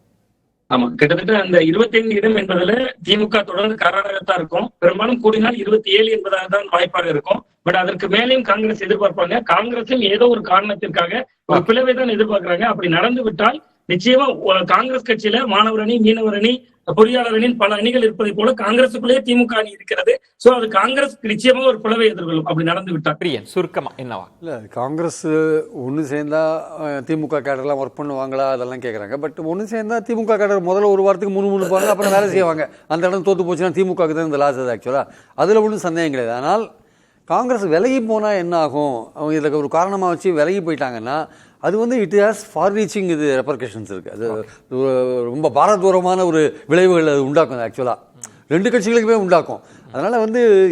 ஆமா, கிட்டத்தட்ட அந்த 25 இடம் என்பதுல திமுக தொடர்ந்து கர்நாடகத்தான் இருக்கும். பெரும்பாலும் கூடினால் 27 என்பதாக தான் வாய்ப்பாக இருக்கும். பட் அதற்கு மேலேயும் காங்கிரஸ் எதிர்பார்ப்பாங்க. காங்கிரஸும் ஏதோ ஒரு காரணத்திற்காக ஒரு பிளவை தான் எதிர்பார்க்கிறாங்க. அப்படி நடந்து விட்டால் நிச்சயமா காங்கிரஸ் கட்சியில மாணவர் அணி, மீனவர் அணி, பொறியாளர் அணி, பல அணிகள் இருப்பதை போல காங்கிரசுக்குள்ளேயே திமுக அணி இருக்கிறது. சோ அது காங்கிரஸ் நிச்சயமா ஒரு பிளவை எதிர்கொள்ளும் அப்படி நடந்து விட்டா. பிரியன், சுருக்கமா என்னவா? இல்ல, காங்கிரஸ் ஒன்று சேர்ந்தா திமுக கேடர்லாம் ஒர்க் பண்ணுவாங்களா அதெல்லாம் கேட்குறாங்க. பட் ஒன்று சேர்ந்தா திமுக கேடர் முதல்ல ஒரு வாரத்துக்கு முன்னுப்பாங்க, அப்புறம் வேலை செய்வாங்க. அந்த இடம் தோத்து போச்சுன்னா திமுக தான் இந்த லாஸ். அது ஆக்சுவலா அதில் ஒன்றும் சந்தேகம் கிடையாது. ஆனால் காங்கிரஸ் விலகி போனால் என்ன ஆகும்? அவங்க இதுக்கு ஒரு காரணமாக வச்சு விலகி போயிட்டாங்கன்னா அது இட் ஹாஸ் ஃபார் ரீச்சிங் இது ரெப்பர்கஷன்ஸ் இருக்குது. அது ரொம்ப பாரதூரமான ஒரு விளைவுகள் அது உண்டாக்கும். ஆக்சுவலாக 2 கட்சிகளுக்குமே உண்டாக்கும். அதனால்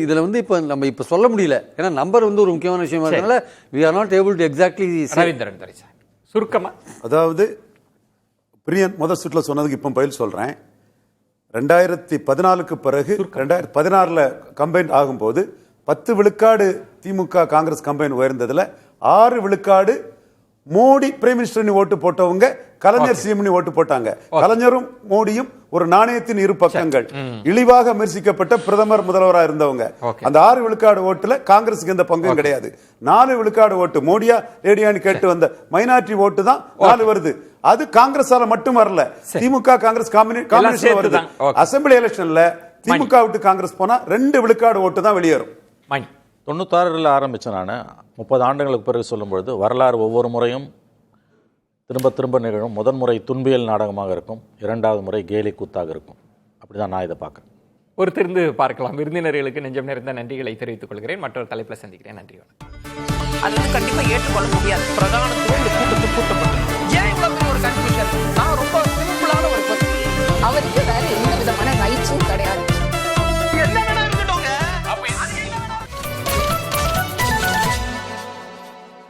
இதில் இப்போ நம்ம இப்போ சொல்ல முடியல. ஏன்னா நம்பர் ஒரு முக்கியமான விஷயமா இருக்கனால we are not able to exactly சுருக்கமா. அதாவது பிரியன் முதல் சுற்றில் சொன்னதுக்கு இப்போ பதில் சொல்கிறேன். 2014க்கு பிறகு 2016 கம்பைன் ஆகும்போது 10 விழுக்காடு திமுக காங்கிரஸ் கம்பைன் உயர்ந்ததில் 6 விழுக்காடு மோடி பிரைம் மினிஸ்டர் ஓட்டு போட்டவங்க கலைஞர் சிஎம் ஓட்டு போட்டாங்க. கலைஞரும் மோடியும் ஒரு நாணயத்தின் இரு பக்கங்கள். இழிவாக விமர்சிக்கப்பட்ட பிரதமர் முதல்வராக இருந்தவங்க. அந்த 6 விழுக்காடு ஓட்டுல காங்கிரஸுக்கு எந்த பங்கும் கிடையாது. 4 விழுக்காடு ஓட்டு மோடியா லேடியான்னு கேட்டு வந்த மைனாரிட்டி ஓட்டு தான் 4 வருது. அது காங்கிரஸால மட்டும் வரல, திமுக காங்கிரஸ் காம்பினேஷன் வருது. அசெம்பிளி எலெக்ஷன்ல திமுக விட்டு காங்கிரஸ் போனா 2 விழுக்காடு ஓட்டு தான் வெளியேறும். 96 ஆரம்பிச்சேன் நான். 30 ஆண்டுகளுக்கு பிறகு சொல்லும்பொழுது வரலாறு ஒவ்வொரு முறையும் திரும்ப திரும்ப நிகழும். முதன் முறை துன்பியல் நாடகமாக இருக்கும், 2வது முறை கேலி கூத்தாக இருக்கும். அப்படிதான் நான் இதை பார்க்குறேன். பொறுத்திருந்து பார்க்கலாம். விருந்தினர்களுக்கு நெஞ்சம் நிறைந்த நன்றிகளை தெரிவித்துக் கொள்கிறேன். மற்றொரு தலைப்பில் சந்திக்கிறேன். நன்றி. அது வந்து கண்டிப்பா ஏற்றுக்கொள்ள முடியாது. பிரதானத்துவம் இந்த கூட்டத்துக்கு கூட்டப்பட்டது. ஏன் இவ்வளவு பெரிய ஒரு கன்ஃபியூஷன்? நான் ரொம்ப